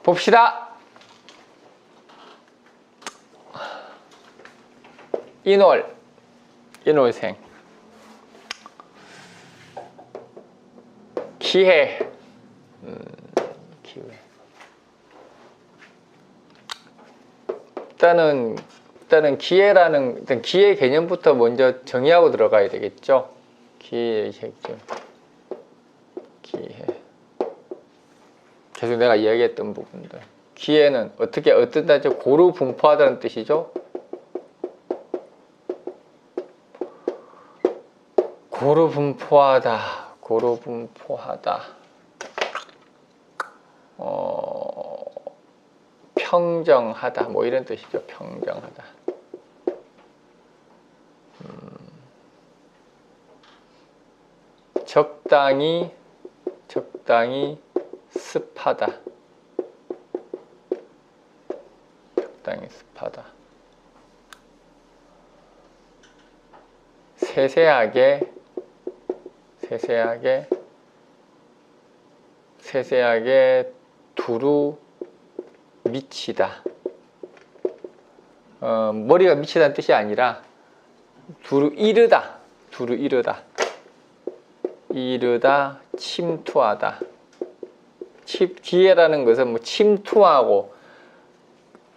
봅시다. 인월생. 기해. 기회. 일단은 기회라는, 일단 기회 개념부터 먼저 정의하고 들어가야 되겠죠. 기회. 계속 내가 이야기했던 부분들. 기회는 어떤 단체 고루 분포하다는 뜻이죠. 고루 분포하다. 평정하다. 뭐 이런 뜻이죠. 평정하다. 적당히 습하다. 세세하게 두루 미치다. 머리가 미치다는 뜻이 아니라 두루 이르다. 침투하다. 기회라는 것은 뭐 침투하고,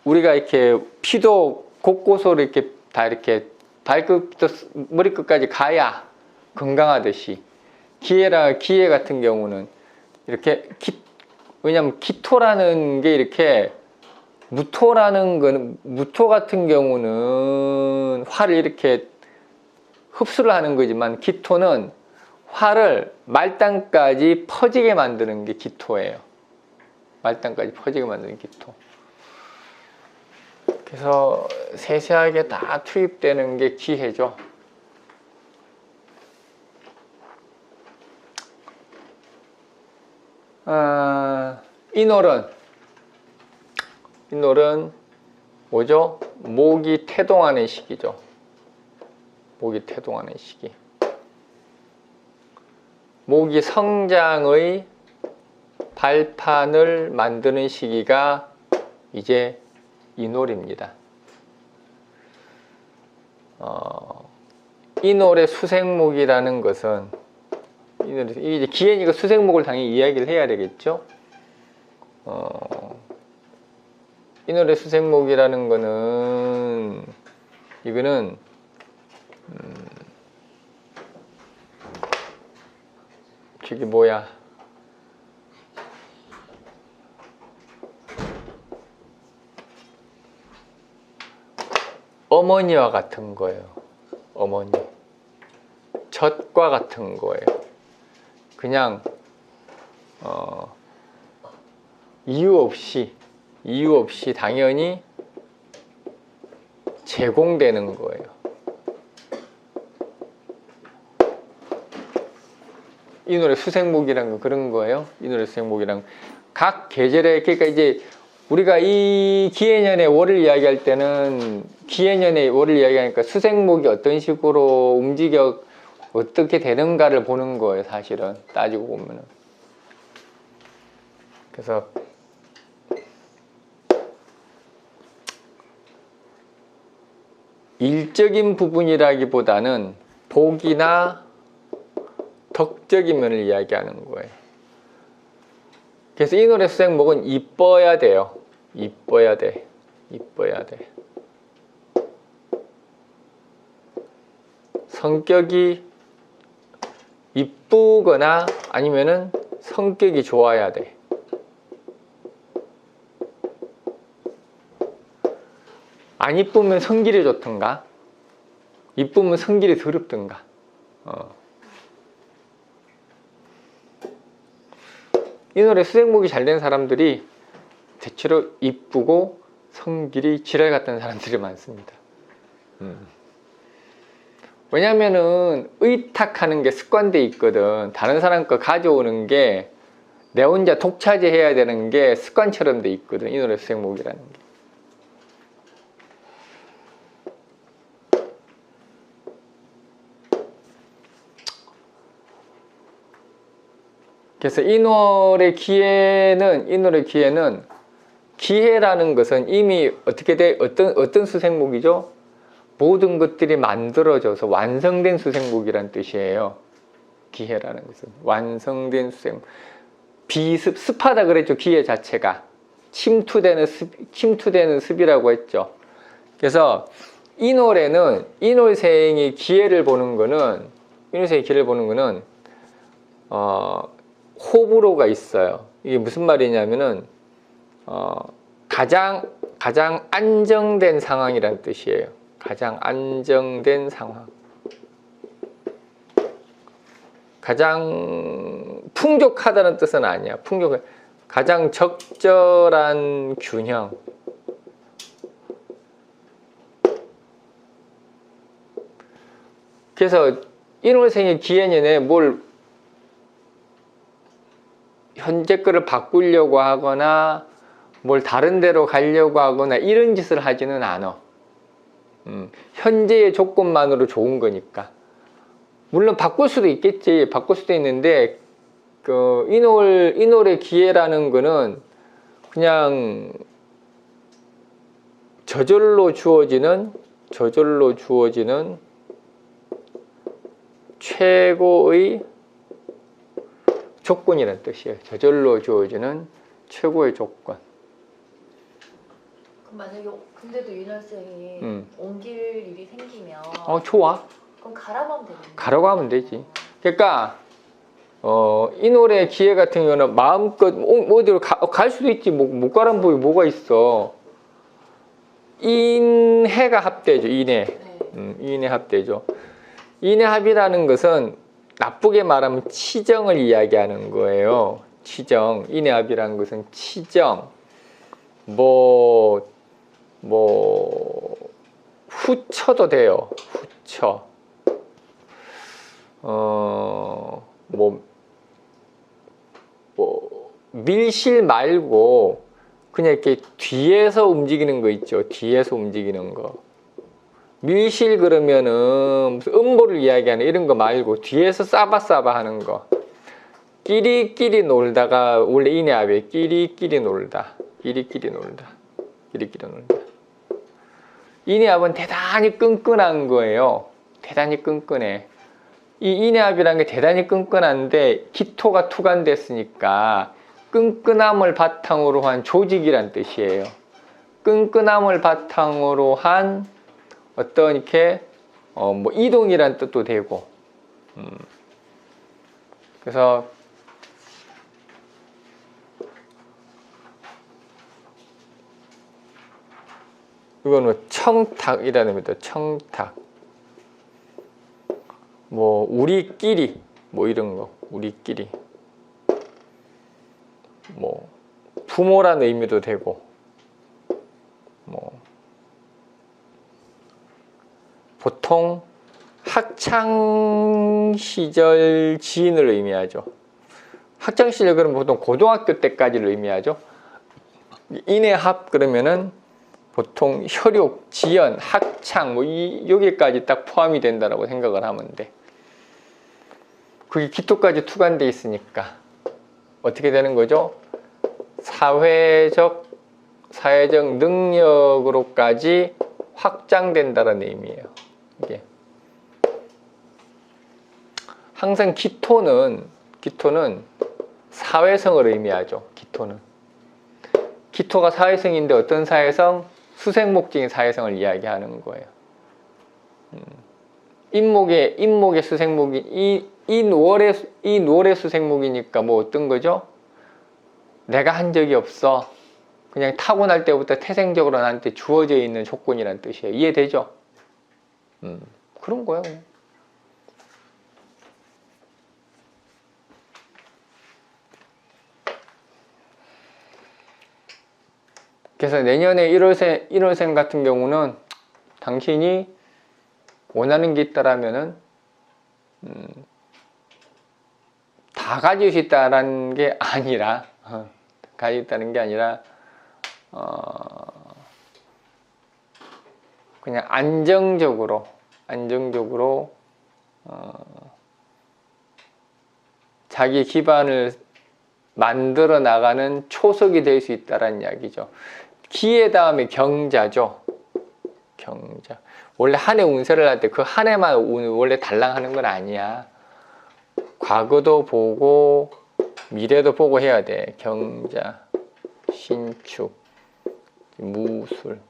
우리가 이렇게 피도 곳곳으로 이렇게 다 이렇게 발끝부터 머리끝까지 가야 건강하듯이, 기회 같은 경우는 이렇게 왜냐면 기토라는 게 이렇게 무토 같은 경우는 화를 이렇게 흡수를 하는 거지만, 기토는 화를 말단까지 퍼지게 만드는 게 기토예요. 말단까지 퍼지게 만드는 기토. 그래서 세세하게 다 투입되는 게 기해죠. 인월은 뭐죠? 목이 태동하는 시기죠. 목이 성장의 발판을 만드는 시기가 이제 인월입니다. 인월의 수생목이라는 것은, 이제 기해니까 수생목을 당연히 이야기를 해야 되겠죠. 인월의 수생목이라는 거는, 이거는 저기 뭐야, 어머니와 같은 거예요. 젖과 같은 거예요. 그냥 이유 없이 당연히 제공되는 거예요. 인월의 수생목이란 거 그런 거예요. 인월의 수생목이란 각 계절에, 그러니까 이제 우리가 이 기해년의 월을 이야기할 때는, 기해년의 월을 이야기하니까 수생목이 어떤 식으로 움직여 어떻게 되는가를 보는 거예요. 사실은 따지고 보면은. 그래서 일적인 부분이라기보다는 복이나 덕적인 면을 이야기하는 거예요. 그래서 인월의 수생목은 이뻐야 돼요. 이뻐야 돼. 성격이 이쁘거나 아니면은 성격이 좋아야 돼. 안 이쁘면 성질이 좋던가, 이쁘면 성질이 더럽던가. 인월의 수생목이 잘 된 사람들이 대체로 이쁘고 성질이 지랄 같은 사람들이 많습니다. 왜냐면은 의탁하는 게 습관돼 있거든. 다른 사람 거 가져오는 게, 내 혼자 독차지해야 되는 게 습관처럼 돼 있거든. 인월의 수생목이라는 게. 그래서 인월의 기회는 기해라는 것은 이미 어떻게 돼? 어떤 수생목이죠? 모든 것들이 만들어져서 완성된 수생목이란 뜻이에요. 기해라는 것은 완성된 수생목. 습하다 그랬죠. 기해 자체가 침투되는 습이라고 했죠. 그래서 이 노래는 이놀생이 기해를 보는 거는 호불호가 있어요. 이게 무슨 말이냐면은 가장 안정된 상황이란 뜻이에요. 가장 안정된 상황. 가장 풍족하다는 뜻은 아니야. 가장 적절한 균형. 그래서 인월생의 기해년에 뭘 현재 거를 바꾸려고 하거나 뭘 다른 데로 가려고 하거나 이런 짓을 하지는 않아. 현재의 조건만으로 좋은 거니까. 물론 바꿀 수도 있겠지. 바꿀 수도 있는데 인월의 기해라는 거는 그냥 저절로 주어지는 최고의 조건이라는 뜻이에요. 저절로 주어지는 최고의 조건. 그럼 만약에 근데도 윤월생이 옮길 일이 생기면 좋아. 그럼 가라고 하면 되겠네. 가라고 하면 되지. 그러니까 인월의 기해 같은 경우는 마음껏 어디로 갈 수도 있지. 못 가란 법이 뭐가 있어. 인해가 합되죠. 인해. 네. 인해 합되죠. 인해합이라는 것은 나쁘게 말하면 치정을 이야기하는 거예요. 치정. 인해합이라는 것은 치정. 후처도 돼요. 후처. 밀실 말고 그냥 이렇게 뒤에서 움직이는 거 있죠. 뒤에서 움직이는 거. 밀실 그러면은 무슨 음보를 이야기하는 이런 거 말고 뒤에서 싸바싸바 하는 거. 끼리끼리 놀다가 원래 인해합에 끼리끼리 놀다. 인해합은 대단히 끈끈한 거예요. 대단히 끈끈해. 이 인해합이라는 게 대단히 끈끈한데 기토가 투간됐으니까 끈끈함을 바탕으로 한 조직이란 뜻이에요. 끈끈함을 바탕으로 한 어떤 이렇게 이동이란 뜻도 되고. 그래서 이거는 청탁이라는 겁니다. 청탁. 우리끼리 이런 거. 우리끼리. 부모라는 의미도 되고. 보통 학창시절 지인을 의미하죠. 학창시절 그러면 보통 고등학교 때까지를 의미하죠. 인해합 그러면은 보통 혈육, 지연, 학창 여기까지 딱 포함이 된다고 생각을 하면 돼. 그게 기토까지 투간돼 있으니까 어떻게 되는 거죠? 사회적 능력으로까지 확장된다는 의미예요. 이게 항상 기토는 사회성을 의미하죠. 기토가 사회성인데 어떤 사회성? 수생목적인 사회성을 이야기하는 거예요. 인목의 수생목이 이 노래 수생목이니까 어떤 거죠? 내가 한 적이 없어. 그냥 타고날 때부터 태생적으로 나한테 주어져 있는 조건이란 뜻이에요. 이해되죠? 그런 거예요. 그래서 내년에 1월생 같은 경우는 당신이 원하는 게 있다라면은 다 가질 수 있다라는 게 아니라 그냥 안정적으로 자기 기반을 만들어 나가는 초석이 될 수 있다는 이야기죠. 기해 다음에 경자죠. 경자. 원래 한 해 운세를 할 때 그 한 해만 원래 달랑하는 건 아니야. 과거도 보고 미래도 보고 해야 돼. 경자, 신축, 무술.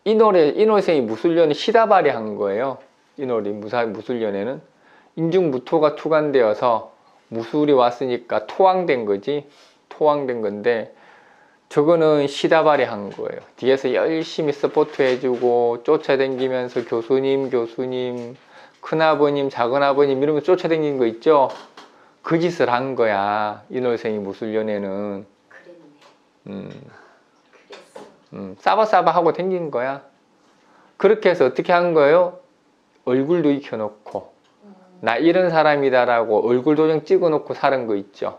인월생이 무술년에 시다발이 한 거예요. 인월이 무술년에는 인중무토가 투간되어서 무술이 왔으니까 토왕된 거지. 토왕된 건데 저거는 시다발이 한 거예요. 뒤에서 열심히 서포트 해주고 쫓아다니면서 교수님, 큰아버님, 작은아버님 이러면서 쫓아다니는 거 있죠. 그 짓을 한 거야. 인월생이 무술년에는. 그랬네. 그랬어. 싸바싸바 하고 다닌 거야. 그렇게 해서 어떻게 한 거예요? 얼굴도 익혀놓고 나 이런 사람이다라고 얼굴 도장 찍어놓고 사는 거 있죠.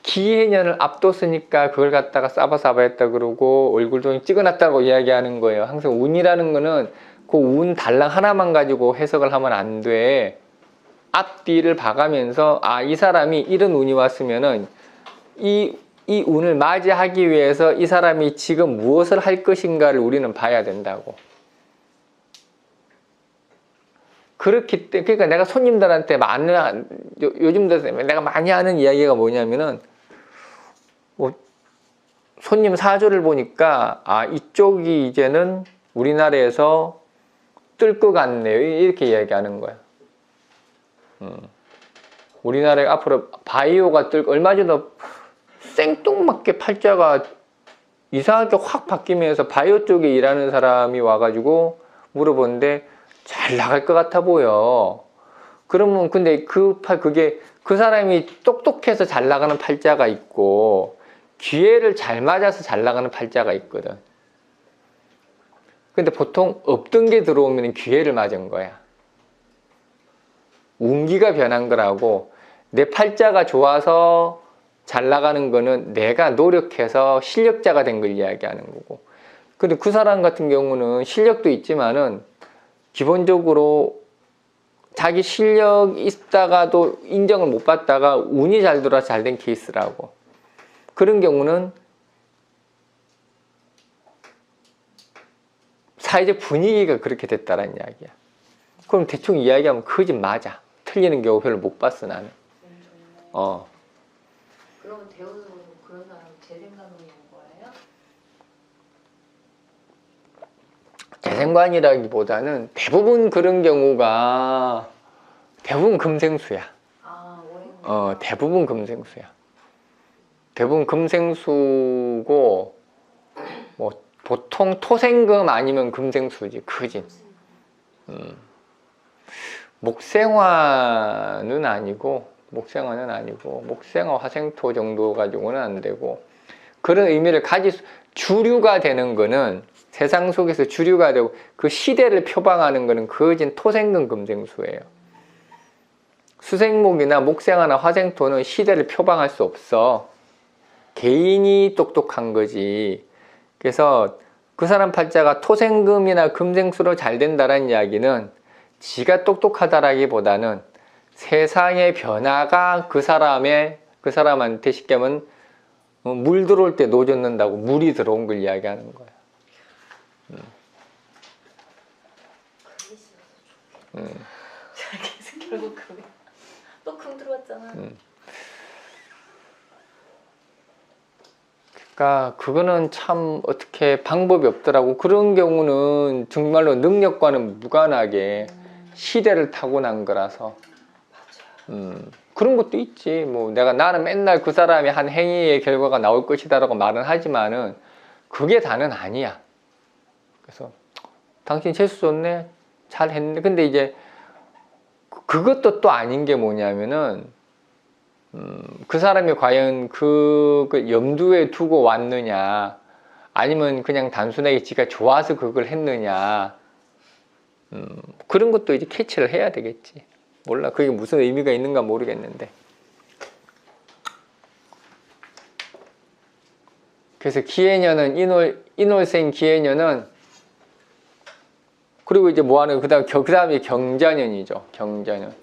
기해년을 앞뒀으니까 그걸 갖다가 싸바싸바 했다 그러고 얼굴 도장 찍어놨다고 이야기하는 거예요. 항상 운이라는 거는 그 운 달랑 하나만 가지고 해석을 하면 안 돼. 앞뒤를 봐가면서 아, 이 사람이 이런 운이 왔으면은 이 운을 맞이하기 위해서 이 사람이 지금 무엇을 할 것인가를 우리는 봐야 된다고. 그렇기 때문에 그러니까 내가 손님들한테 요즘 들어서 내가 많이 하는 이야기가 뭐냐면은 손님 사주를 보니까 아, 이쪽이 이제는 우리나라에서 뜰 것 같네요. 이렇게 이야기하는 거야. 우리나라에 앞으로 바이오가 얼마 전에 생뚱맞게 팔자가 이상하게 확 바뀌면서 바이오 쪽에 일하는 사람이 와가지고 물어보는데 잘 나갈 것 같아 보여. 그러면 근데 그게 그 사람이 똑똑해서 잘 나가는 팔자가 있고 기회를 잘 맞아서 잘 나가는 팔자가 있거든. 근데 보통 없던 게 들어오면 기회를 맞은 거야. 운기가 변한 거라고. 내 팔자가 좋아서 잘 나가는 거는 내가 노력해서 실력자가 된 걸 이야기하는 거고. 근데 그 사람 같은 경우는 실력도 있지만은 기본적으로 자기 실력 있다가도 인정을 못 받다가 운이 잘 돌아 잘 된 케이스라고. 그런 경우는 사회적 분위기가 그렇게 됐다라는 이야기야. 그럼 대충 이야기하면 그 집 맞아. 틀리는 경우 별로 못 봤어 나는. 그러면 대우도 그런 사람 재생간운이 온 거예요? 재생관이라기보다는 대부분 그런 경우가 대부분 금생수야. 아, 오행. 대부분 금생수야. 대부분 금생수고 뭐 보통 토생금 아니면 금생수지 크진. 목생화는 아니고 목생화 화생토 정도 가지고는 안 되고 그런 의미를 주류가 되는 거는 세상 속에서 주류가 되고 그 시대를 표방하는 거는 거진 토생금 금생수예요. 수생목이나 목생화나 화생토는 시대를 표방할 수 없어. 개인이 똑똑한 거지. 그래서 그 사람 팔자가 토생금이나 금생수로 잘 된다는 이야기는 지가 똑똑하다라기보다는 세상의 변화가 그 사람한테 쉽게 하면 물 들어올 때 노 젓는다고 물이 들어온 걸 이야기하는 거야. 그게 있어서 좋겠다. 결국 그게 또 금 들어왔잖아. 그러니까 그거는 참 어떻게 방법이 없더라고. 그런 경우는 정말로 능력과는 무관하게 시대를 타고난 거라서. 그런 것도 있지. 뭐 나는 맨날 그 사람이 한 행위의 결과가 나올 것이다라고 말은 하지만은 그게 다는 아니야. 그래서 당신 재수 좋네, 잘 했네. 근데 이제 그것도 또 아닌 게 뭐냐면은 그 사람이 과연 그 염두에 두고 왔느냐, 아니면 그냥 단순하게 지가 좋아서 그걸 했느냐, 그런 것도 이제 캐치를 해야 되겠지. 몰라, 그게 무슨 의미가 있는가 모르겠는데. 그래서 기해년은 인월생 기해년은 그리고 이제 뭐 하는 그다음에 경자년이죠. 경자년.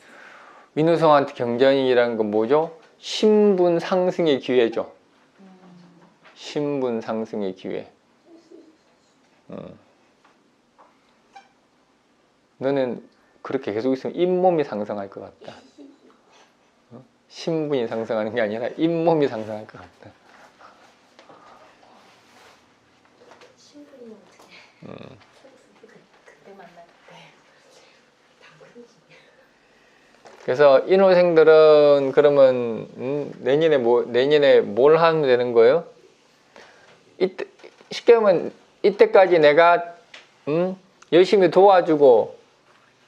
민우성한테 경자년이라는 건 뭐죠? 신분 상승의 기회죠. 신분 상승의 기회. 너는 그렇게 계속 있으면 잇몸이 상승할 것 같다. 신분이 상승하는 게 아니라 잇몸이 상승할 것 같다. 신분이 어떻게 그때 만날 때 당근이지. 그래서 인호생들은 그러면 내년에 뭘 하면 되는 거예요? 이때 쉽게 하면 이때까지 내가 열심히 도와주고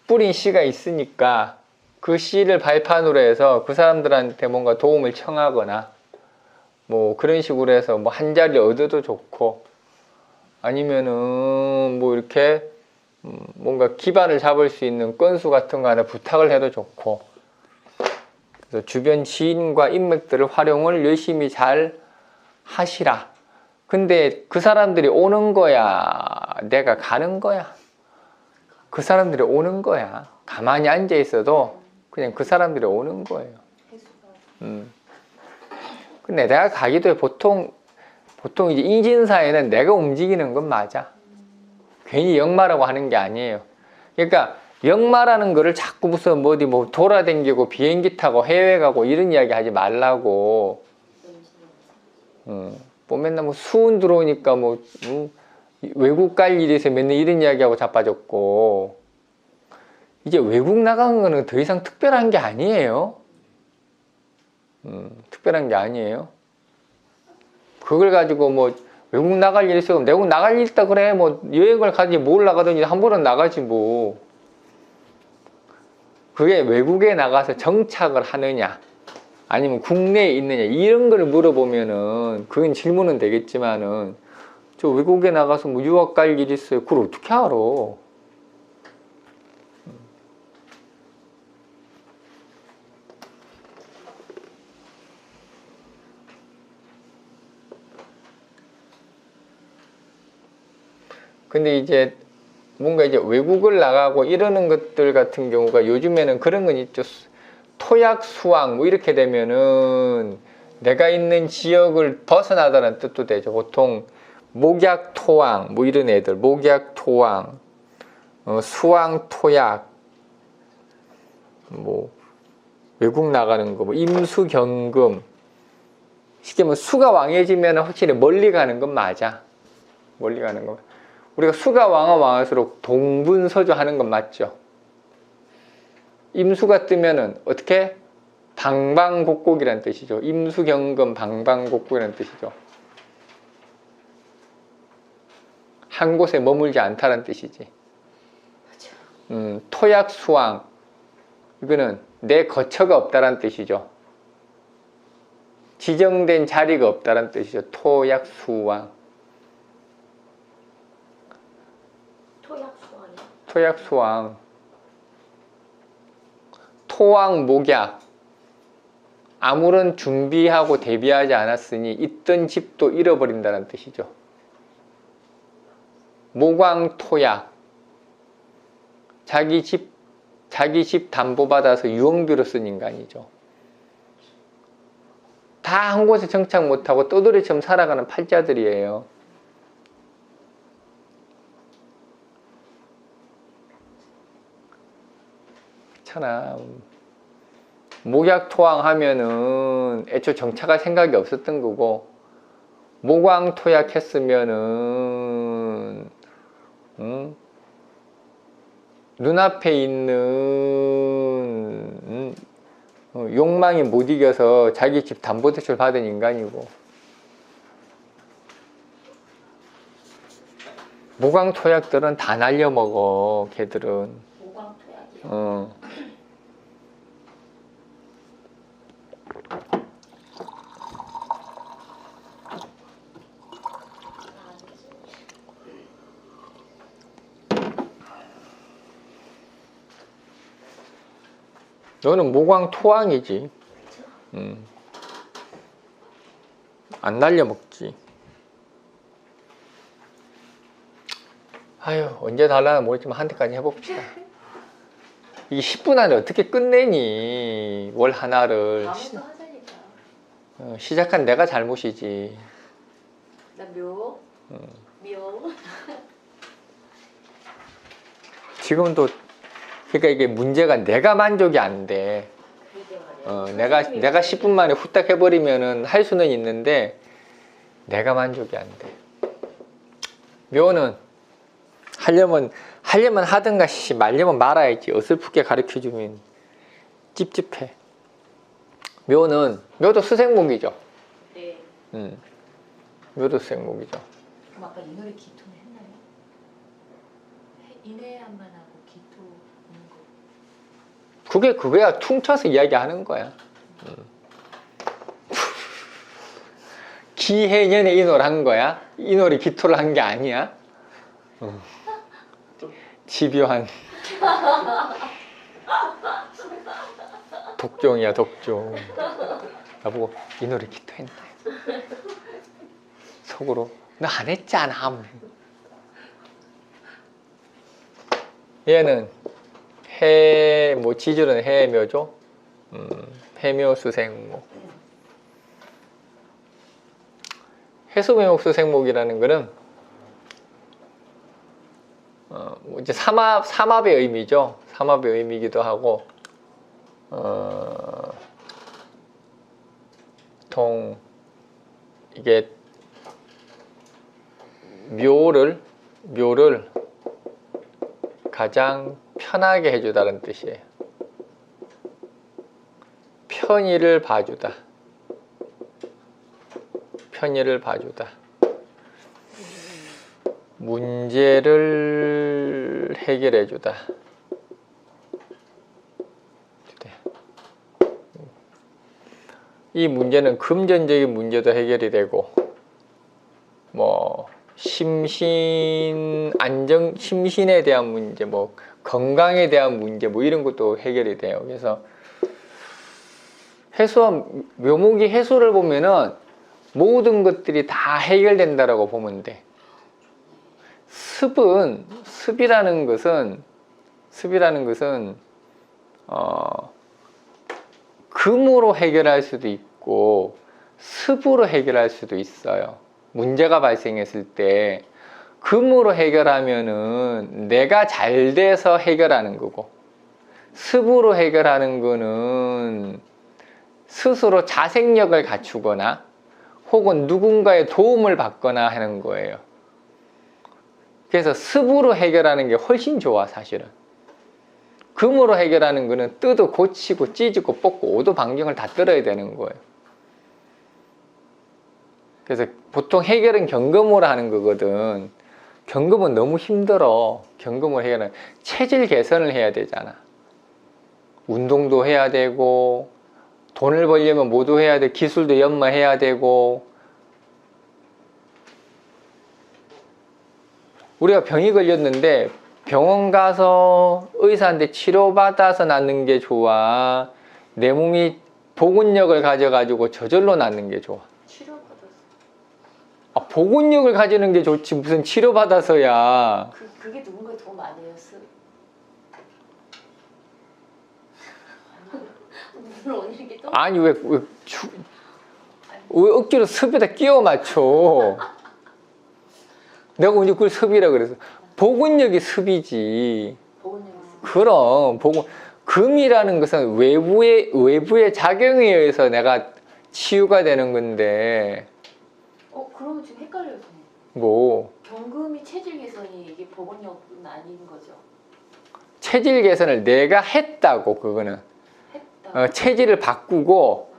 뿌린 씨가 있으니까 그 씨를 발판으로 해서 그 사람들한테 뭔가 도움을 청하거나 뭐 그런 식으로 해서 뭐 한 자리 얻어도 좋고 아니면은 뭐 이렇게 뭔가 기반을 잡을 수 있는 건수 같은 거 하나 부탁을 해도 좋고 그래서 주변 지인과 인맥들을 활용을 열심히 잘 하시라. 근데 그 사람들이 오는 거야? 내가 가는 거야? 그 사람들이 오는 거야. 가만히 앉아 있어도 그냥 그 사람들이 오는 거예요. 근데 내가 가기도 해. 보통 이제 인진사에는 내가 움직이는 건 맞아. 괜히 역마라고 하는 게 아니에요. 그러니까 역마라는 거를 자꾸 무슨 어디 뭐 돌아다니고 비행기 타고 해외 가고 이런 이야기 하지 말라고. 뭐 맨날 뭐 수은 들어오니까 뭐 외국 갈 일이 있어 맨날 이런 이야기하고 자빠졌고 이제 외국 나간 거는 더 이상 특별한 게 아니에요. 특별한 게 아니에요. 그걸 가지고 뭐 외국 나갈 일 있어 외국 나갈 일 있다 그래 뭐 여행을 가지 뭘 나가든지 한 번은 나가지 뭐. 그게 외국에 나가서 정착을 하느냐 아니면 국내에 있느냐 이런 걸 물어보면은 그건 질문은 되겠지만은 저 외국에 나가서 뭐 유학 갈 일 있어요. 그걸 어떻게 알아? 근데 이제 뭔가 이제 외국을 나가고 이러는 것들 같은 경우가 요즘에는 그런 건 있죠. 토약 수왕 뭐 이렇게 되면은 내가 있는 지역을 벗어나다는 뜻도 되죠. 보통 목약 토왕 뭐 이런 애들 목약 토왕 수왕 토약 뭐 외국 나가는 거 뭐 임수경금 쉽게 말하면 수가 왕해지면 확실히 멀리 가는 건 맞아. 멀리 가는 거. 우리가 수가 왕할수록 동분서주 하는 건 맞죠. 임수가 뜨면은 어떻게? 방방곡곡이라는 뜻이죠. 임수경금 방방곡곡이라는 뜻이죠. 한 곳에 머물지 않다는 뜻이지. 토약수왕 이거는 내 거처가 없다는 뜻이죠. 지정된 자리가 없다는 뜻이죠. 토약수왕. 토약수왕이요? 토약수왕. 토왕 목약. 아무런 준비하고 대비하지 않았으니 있던 집도 잃어버린다는 뜻이죠. 모광토약. 자기 집 담보받아서 유흥비로 쓴 인간이죠. 다 한 곳에 정착 못하고 떠돌이처럼 살아가는 팔자들이에요. 그렇잖아. 목약토왕 하면은 애초 정착할 생각이 없었던 거고 모광토약 했으면은 눈앞에 있는 욕망이 못 이겨서 자기 집 담보대출 받은 인간이고 모광토약들은 다 날려먹어 걔들은. 모광토약이요? 너는 모광토왕이지. 안 날려먹지. 아유, 언제 달라나 모르겠지만 한 대까지 해봅시다. 이게 10분 안에 어떻게 끝내니? 월 하나를. 다음부터 하자니까. 시작한 내가 잘못이지. 나 묘. 묘. 지금도 그러니까 이게 문제가 내가 만족이 안 돼. 그러게 말이야. 내가 10분 만에 후딱 해버리면은 할 수는 있는데 내가 만족이 안 돼. 묘는 하려면 하든가 말려면 말아야지. 어설프게 가르쳐주면 찝찝해. 묘도 수생목이죠. 네. 묘도 수생목이죠. 그럼 아까 이 노래 기토는 했나요? 인해야만 하고 기토 있는 거. 그거야 퉁쳐서 이야기하는 거야. 기해년에 이 노래 한 거야? 이 노래 기토를 한 게 아니야? 집요한 독종이야 독종. 나보고 이 노래 기토했네. 속으로 너 안 했잖아. 얘는 지주는 해묘죠. 해묘수생목. 해수묘목수생목이라는 거는 이제 삼합의 의미죠. 삼합의 의미이기도 하고 보통 이게 묘를 가장 편하게 해주다는 뜻이에요. 편의를 봐주다. 편의를 봐주다. 문제를 해결해주다. 이 문제는 금전적인 문제도 해결이 되고, 심신에 대한 문제, 건강에 대한 문제, 이런 것도 해결이 돼요. 그래서 묘목이 해수를 보면은 모든 것들이 다 해결된다라고 보면 돼. 습이라는 것은 금으로 해결할 수도 있고 습으로 해결할 수도 있어요. 문제가 발생했을 때 금으로 해결하면은 내가 잘 돼서 해결하는 거고, 습으로 해결하는 거는 스스로 자생력을 갖추거나 혹은 누군가의 도움을 받거나 하는 거예요. 그래서 습으로 해결하는 게 훨씬 좋아. 사실은 금으로 해결하는 거는 뜯어 고치고 찢고 뽑고 오도방정을 다 떨어야 되는 거예요. 그래서 보통 해결은 경금으로 하는 거거든. 경금은 너무 힘들어. 경금을 해결은 체질 개선을 해야 되잖아. 운동도 해야 되고 돈을 벌려면 뭐도 해야 돼. 기술도 연마해야 되고. 우리가 병이 걸렸는데 병원 가서 의사한테 치료받아서 낫는 게 좋아? 내 몸이 복원력을 가져가지고 저절로 낫는 게 좋아? 치료받았어. 복원력을 가지는 게 좋지 무슨 치료받아서야. 그게 누군가의 도움 아니었어? 물론 이렇게 또 아니 왜 억지로 습에다 끼워 맞춰. 내가 언제 그걸 습이라 그래서. 복원력이 습이지. 그럼 금이라는 것은 외부의 작용에 의해서 내가 치유가 되는 건데. 그러면 지금 헷갈려요. 경금이 체질 개선이 이게 복원력은 아닌 거죠? 체질 개선을 내가 했다고. 그거는 했다. 체질을 바꾸고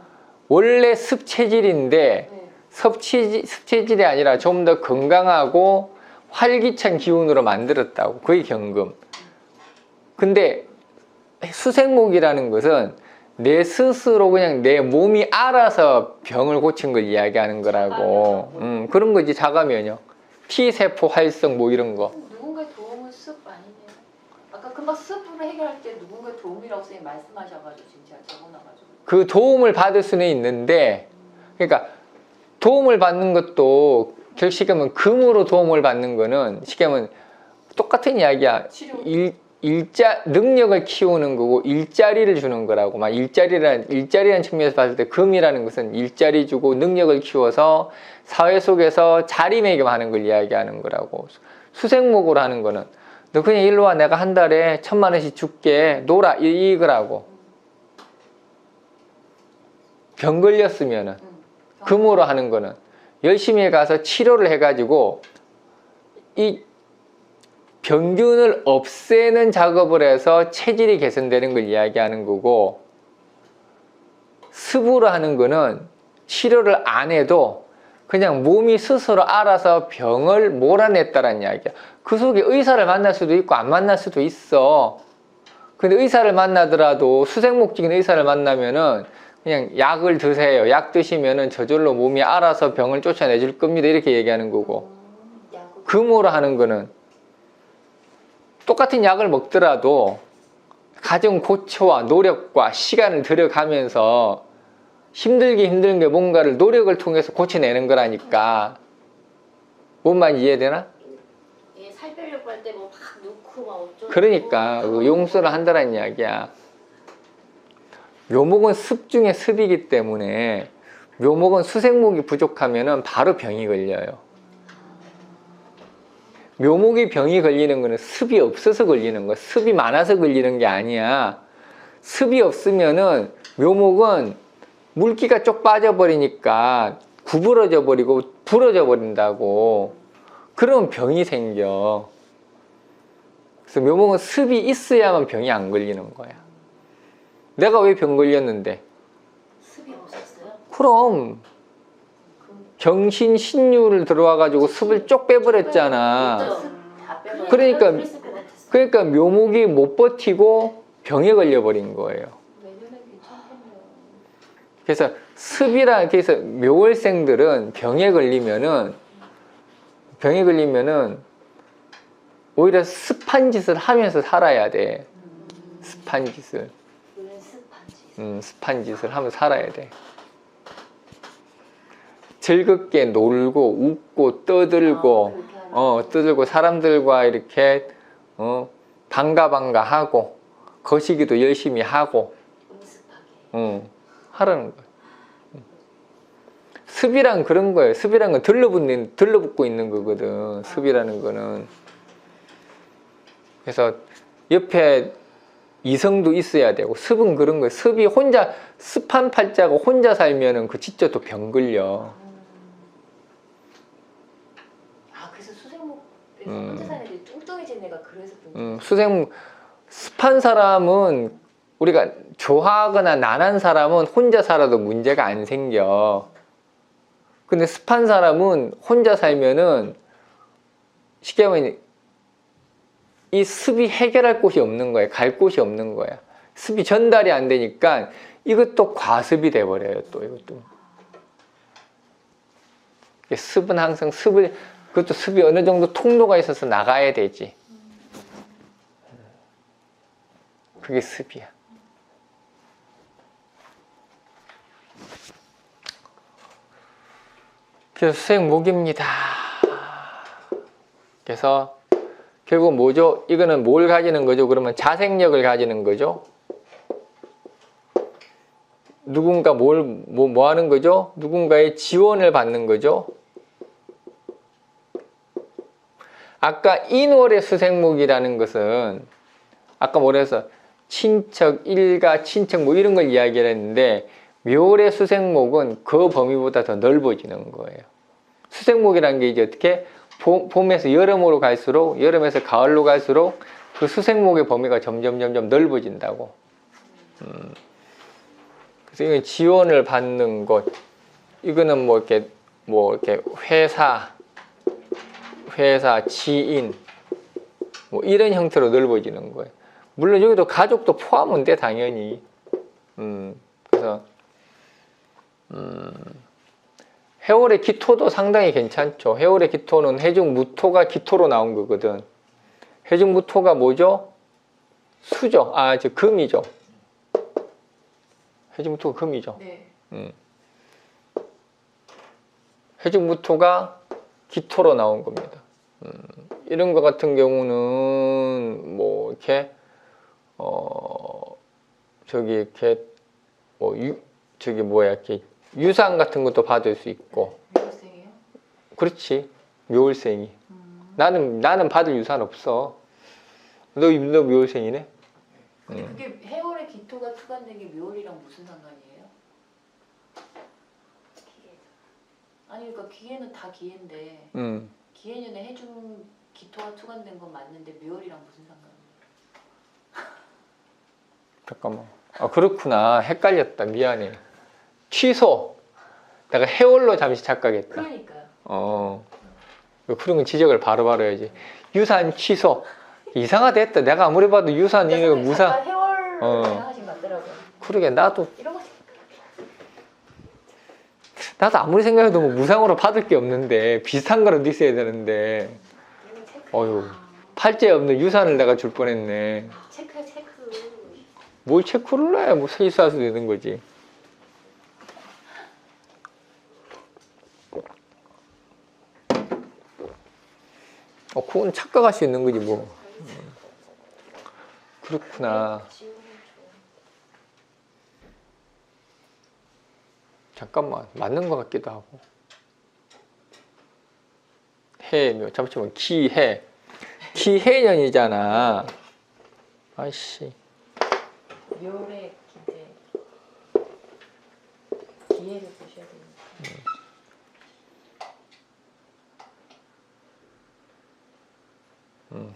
원래 습 체질인데 네. 습 체질이 아니라 좀 더 건강하고 활기찬 기운으로 만들었다고. 그게 경금. 근데 수생목이라는 것은 내 스스로 그냥 내 몸이 알아서 병을 고친 걸 이야기하는 거라고. 그런 거지. 자가면역, T세포 활성 이런 거. 누군가의 도움은 습 아니네요. 아까 금방 습으로 해결할 때 누군가의 도움이라고 선생님 말씀하셔가지고 진짜 적어놔가지고. 그 도움을 받을 수는 있는데, 그러니까 도움을 받는 것도 쉽게 하면 금으로 도움을 받는 거는 쉽게 하면 똑같은 이야기야. 치료. 능력을 키우는 거고 일자리를 주는 거라고. 막 일자리라는 측면에서 봤을 때 금이라는 것은 일자리 주고 능력을 키워서 사회 속에서 자리매김하는 걸 이야기하는 거라고. 수생목으로 하는 거는 너 그냥 일로 와, 내가 한 달에 1,000만 원씩 줄게, 놀아, 이거라고. 병 걸렸으면은 금으로 하는 거는 열심히 가서 치료를 해가지고 이 병균을 없애는 작업을 해서 체질이 개선되는 걸 이야기하는 거고, 습으로 하는 거는 치료를 안 해도 그냥 몸이 스스로 알아서 병을 몰아냈다는 이야기야. 그 속에 의사를 만날 수도 있고 안 만날 수도 있어. 근데 의사를 만나더라도 수생목적인 의사를 만나면은 그냥 약을 드세요. 약 드시면은 저절로 몸이 알아서 병을 쫓아내줄 겁니다. 이렇게 얘기하는 거고, 금으로 하는 거는 똑같은 약을 먹더라도 가정 고초와 노력과 시간을 들여가면서 힘든 게 뭔가를 노력을 통해서 고쳐내는 거라니까. 뭔 말인지 이해되나? 예, 살 빼려고 할 때 뭐 막 넣고 막 어쩌고. 그러니까 용서를 한다는 이야기야. 묘목은 습 중에 습이기 때문에 묘목은 수생목이 부족하면은 바로 병이 걸려요. 묘목이 병이 걸리는 거는 습이 없어서 걸리는 거야. 습이 많아서 걸리는 게 아니야. 습이 없으면은 묘목은 물기가 쪽 빠져버리니까 구부러져 버리고 부러져 버린다고. 그러면 병이 생겨. 그래서 묘목은 습이 있어야만 병이 안 걸리는 거야. 내가 왜 병 걸렸는데? 습이 없었어요? 그럼 경신 신유를 들어와가지고 습을 쪽 빼버렸잖아. 다 빼버려. 그러니까 그랬을 것 같았어. 그러니까 묘목이 못 버티고 병에 걸려버린 거예요. 내년에 괜찮겠네요. 그래서 그래서 묘월생들은 병에 걸리면은 오히려 습한 짓을 하면서 살아야 돼. 습한 짓을. 습한 짓을 하면서 살아야 돼. 즐겁게 놀고 웃고 떠들고 떠들고 사람들과 이렇게 반가 하고 거시기도 열심히 하고 하라는 거예요. 습이란 그런 거예요. 습이란 건 들러붙고 있는 거거든. 습이라는 거는. 그래서 옆에 이성도 있어야 되고, 습은 그런 거예요. 습이 혼자, 습한 팔자가 혼자 살면은 그 진짜 또 병 걸려. 아, 그래서 수생목에서 혼자 사는 애들이 뚱뚱해진 애가 그래서 뚱뚱해. 습한 사람은 우리가 좋아하거나 난한 사람은 혼자 살아도 문제가 안 생겨. 근데 습한 사람은 혼자 살면은 쉽게 하면 이 습이 해결할 곳이 없는 거야. 갈 곳이 없는 거야. 습이 전달이 안 되니까 이것도 과습이 돼버려요. 또 이것도. 습은 항상 그것도 습이 어느 정도 통로가 있어서 나가야 되지. 그게 습이야. 그래서 수생목입니다. 그래서 결국 뭐죠? 이거는 뭘 가지는 거죠? 그러면 자생력을 가지는 거죠? 누군가 뭐 하는 거죠? 누군가의 지원을 받는 거죠? 아까 인월의 수생목이라는 것은 아까 뭐래서 친척, 일가, 친척 뭐 이런 걸 이야기를 했는데, 묘월의 수생목은 그 범위보다 더 넓어지는 거예요. 수생목이라는 게 이제 어떻게 봄에서 여름으로 갈수록, 여름에서 가을로 갈수록 그 수생목의 범위가 점점 넓어진다고. 그래서 이건 지원을 받는 곳, 이거는 뭐 이렇게 회사, 지인 뭐 이런 형태로 넓어지는 거예요. 물론 여기도 가족도 포함은 돼, 당연히. 그래서 해월의 기토도 상당히 괜찮죠. 해월의 기토는 해중무토가 기토로 나온 거거든. 해중무토가 뭐죠? 수죠. 금이죠. 해중무토가 금이죠. 네. 해중무토가 기토로 나온 겁니다. 이런 거 같은 경우는 뭐 이렇게 저기 이렇게 뭐 저기 뭐야 이렇게 유산 같은 것도 받을 수 있고. 묘생이요? 그렇지. 묘월생이. 나는 받을 유산 없어. 너 묘월생이네? 그게 해월의 기토가 투관된 게 묘월이랑 무슨 상관이에요? 아니 그러니까 기해는 다 기해인데 기해년에 해중 기토가 투관된 건 맞는데 묘월이랑 무슨 상관이에요? 잠깐만. 아, 그렇구나. 헷갈렸다. 미안해. 취소. 내가 해월로 잠시 착각했다. 그러니까요. 그런 건 지적을 바로바로 해야지. 유산 취소. 이상하다 했다. 내가 아무리 봐도 유산 이거 무상. 잠깐 해월로 생각하신 것 같더라고요. 그러게 나도 이런 거 아무리 생각해도 뭐 무상으로 받을 게 없는데 비슷한 거라도 있어야 되는데 어휴 팔자에 없는 유산을 내가 줄 뻔했네. 체크. 뭘 체크를 해? 뭐 실수할 수도 있는 거지. 그건 착각할 수 있는 거지 뭐. 그렇구나. 잠깐만 맞는 것 같기도 하고. 잠시만 기해년이잖아. 아이씨. 묘월의 이제 기해를 보셔야 됩니다.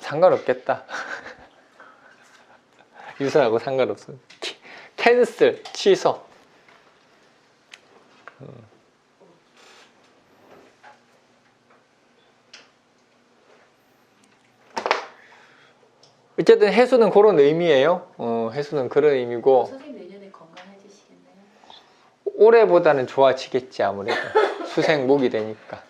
상관없겠다. 유산하고 상관없어. 캔슬 취소. 어쨌든 해수는 그런 의미예요. 해수는 그런 의미고 선생님 내년에 건강해지시겠나요? 올해보다는 좋아지겠지 아무래도 수생목이 되니까.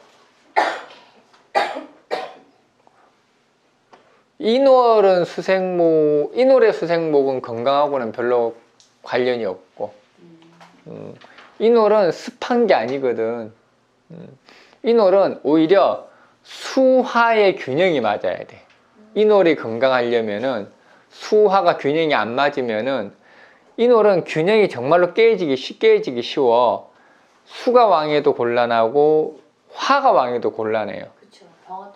인월의 수생목은 건강하고는 별로 관련이 없고 인월은 습한 게 아니거든. 인월은 오히려 수화의 균형이 맞아야 돼. 인월이 건강하려면은 수화가 균형이 안 맞으면은 인월은 균형이 정말로 깨지기 쉬워. 수가 왕해도 곤란하고 화가 왕해도 곤란해요. 그렇죠.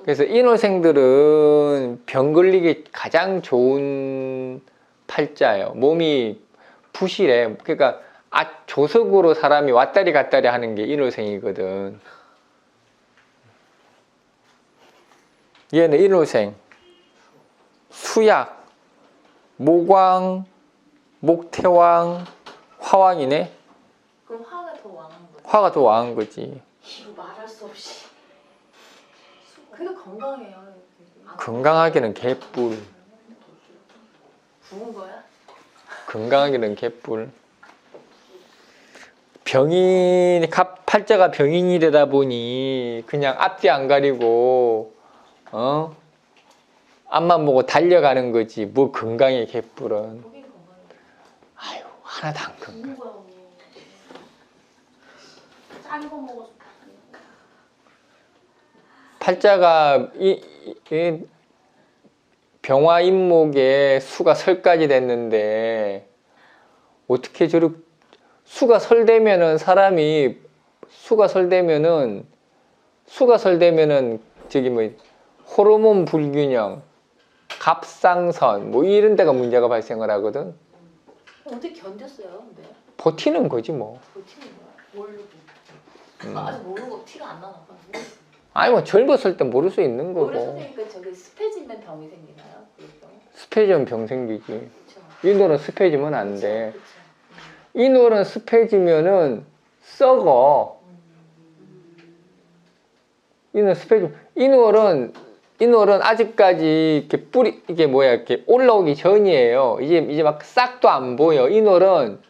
그래서 인월생들은 병 걸리기 가장 좋은 팔자예요. 몸이 부실해. 그러니까 조석으로 사람이 왔다리 갔다리 하는 게 인월생이거든. 얘는 인월생. 수약, 목왕, 목태왕, 화왕이네. 그럼 화가 더 왕한 거죠? 화가 더 왕한 거지. 이거 말할 수 없이. 그래도 건강해요. 건강하기는 개뿔. 부은 거야? 건강하기는 개뿔. 팔자가 병인이되다 보니 그냥 앞뒤 안 가리고 앞만 보고 달려가는 거지. 뭐 건강해 개뿔은. 보긴 건강해. 아유 하나도 안 건강. 거야 언니. 짠 거 먹어서. 팔자가 병화인목에 수가 설까지 됐는데 어떻게 저렇게 수가 설되면은 저기 뭐 호르몬 불균형, 갑상선 뭐 이런 데가 문제가 발생을 하거든. 어떻게 견뎠어요, 근데? 버티는 거지 뭐. 버티는 거야? 모르고. 아직 모르고 티가 안 나나 봐. 아니 뭐 젊었을 때 모를 수 있는 거고. 어렸으니까 저기 습해지면 병이 생기나요? 습해지면 병 생기지. 그렇죠. 인월은 습해지면 안 돼. 그렇죠. 인월은 습해지면은 썩어. 인월은 아직까지 이렇게 이렇게 올라오기 전이에요. 이제 막 싹도 안 보여. 인월은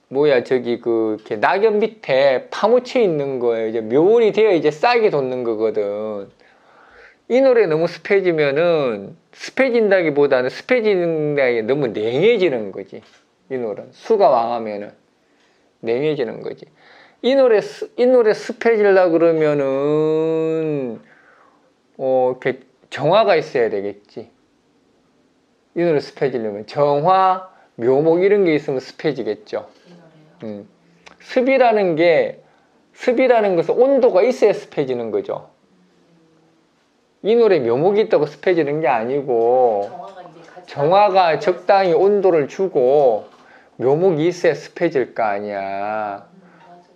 이렇게 낙엽 밑에 파묻혀 있는 거예요. 이제 묘월이 되어 이제 싹이 돋는 거거든. 인월에 너무 습해진다기보다는 너무 냉해지는 거지. 인월은 수가 왕하면은 냉해지는 거지. 이 노래 습해지려 그러면은 이렇게 정화가 있어야 되겠지. 이 노래 습해지려면 정화, 묘목 이런 게 있으면 습해지겠죠. 이 노래요. 습이라는 것은 온도가 있어야 습해지는 거죠. 이 노래 묘목이 있다고 습해지는 게 아니고 정화가 이제 같이 정화가 적당히 온도를 주고 묘목이 있어야 습해질 거 아니야. 맞아요.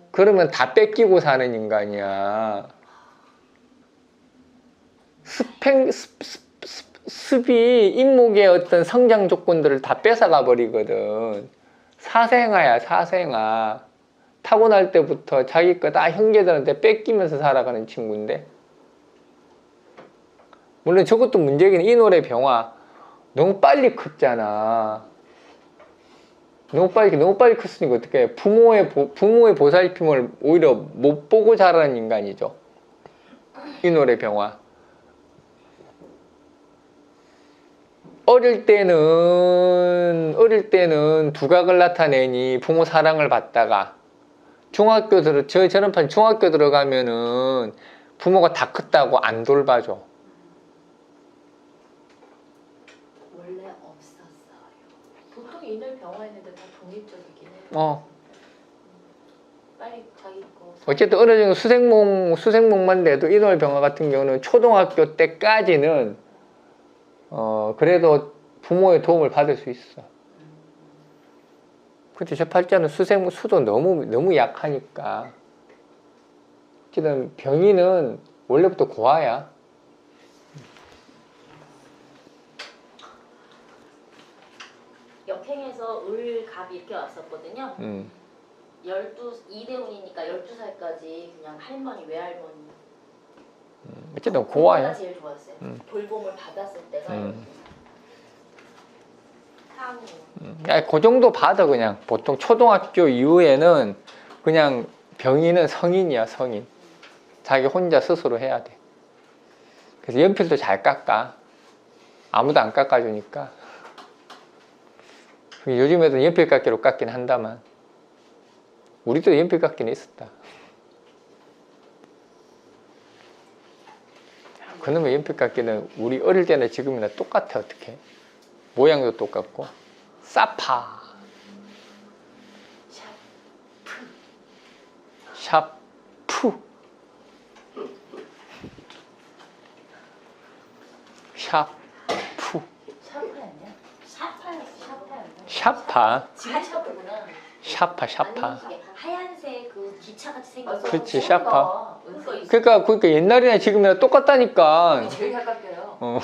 그러면 다 뺏기고 사는 인간이야. 습이 인목의 어떤 성장 조건들을 다 뺏어가 버리거든. 사생아야, 사생아. 타고날 때부터 자기 거 다 형제들한테 뺏기면서 살아가는 친구인데. 물론 저것도 문제긴 이 노래 병화. 너무 빨리 컸잖아. 너무 빨리 컸으니까 어떻게 해? 부모의 보살핌을 오히려 못 보고 자라는 인간이죠. 이 노래 병화. 어릴 때는 두각을 나타내니 부모 사랑을 받다가 저런 판 중학교 들어가면은 부모가 다 컸다고 안 돌봐줘. 원래 없었어요. 보통 인을 병화했는데 다 독립적이긴 해요. 빨리 자기 거. 어쨌든 어느 정도 수생목만 돼도 인월 병화 같은 경우는 초등학교 때까지는 그래도 부모의 도움을 받을 수 있어. 근데 저 팔자는 수도 너무 약하니까. 어쨌든 병인은 원래부터 고아야. 역행에서 을갑이 이렇게 왔었거든요. 2대운이니까 12살까지 그냥 할머니, 외할머니. 어쨌든 그때가 고아야. 제일 좋았어요. 돌봄을 받았을 때가 12살. 상우. 그 정도 받아 그냥. 보통 초등학교 이후에는 그냥 병인은 성인이야, 성인. 자기 혼자 스스로 해야 돼. 그래서 연필도 잘 깎아. 아무도 안 깎아주니까. 요즘 애들은 연필 깎기로 깎긴 한다만 우리도 연필 깎기는 있었다. 그놈의 연필 깎기는 우리 어릴 때나 지금이나 똑같아. 어떻게 모양도 똑같고. 사파 샤프 샤프 샤프였냐? 샤파였어요. 샤파 지금 샤프구나. 샤파 하얀색 그 기차같이 생긴 맞아. 그치, 그러니까 샤파. 은서 그러니까 옛날이나 지금이나 똑같다니까. 제일 잘 깎여요.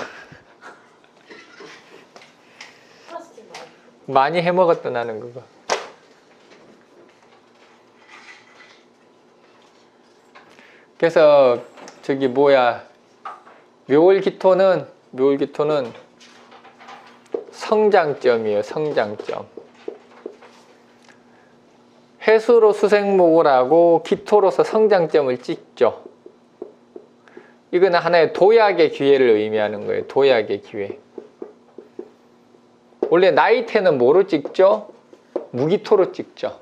플라스틱 말고. 많이 해먹었다 나는 그거. 그래서 저기 묘월기토는 성장점이에요. 성장점. 해수로 수생목을 하고 기토로서 성장점을 찍죠. 이건 하나의 도약의 기회를 의미하는 거예요. 도약의 기회. 원래 나이테는 뭐로 찍죠? 무기토로 찍죠.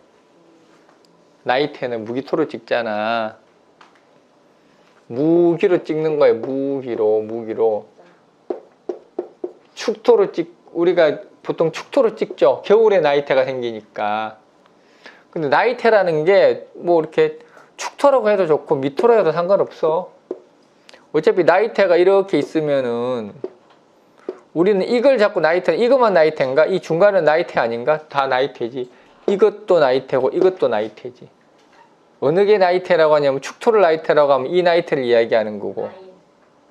나이테는 무기토로 찍잖아. 무기로 찍는 거예요. 무기로. 축토로 우리가 보통 축토로 찍죠. 겨울에 나이테가 생기니까. 근데 나이테라는 게 뭐 이렇게 축토라고 해도 좋고 미토라고 해도 상관없어. 어차피 나이테가 이렇게 있으면은 우리는 이걸 잡고 이것만 나이테인가? 이 중간은 나이테 아닌가? 다 나이테지. 이것도 나이테고 이것도 나이테지. 어느 게 나이테라고 하냐면 축토를 나이테라고 하면 이 나이테를 이야기하는 거고.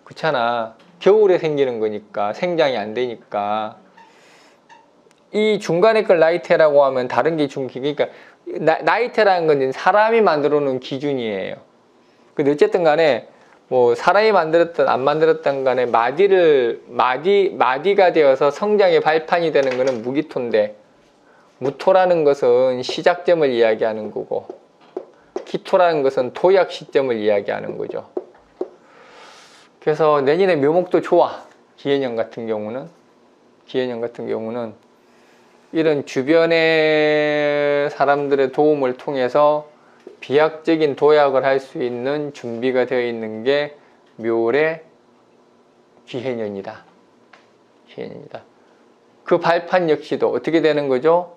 그렇잖아. 겨울에 생기는 거니까 생장이 안 되니까. 이 중간에 걸 나이테라고 하면 다른 게 그러니까 나이테라는 건 사람이 만들어 놓은 기준이에요. 근데 어쨌든 간에 뭐 사람이 만들었든 안 만들었든 간에 마디가 되어서 성장의 발판이 되는 거는 무기토인데 무토라는 것은 시작점을 이야기하는 거고 기토라는 것은 도약 시점을 이야기하는 거죠. 그래서 내년에 묘목도 좋아. 기해년 같은 경우는 이런 주변의 사람들의 도움을 통해서 비약적인 도약을 할 수 있는 준비가 되어 있는 게 묘월의 기해년이다. 기해년이다. 그 발판 역시도 어떻게 되는 거죠?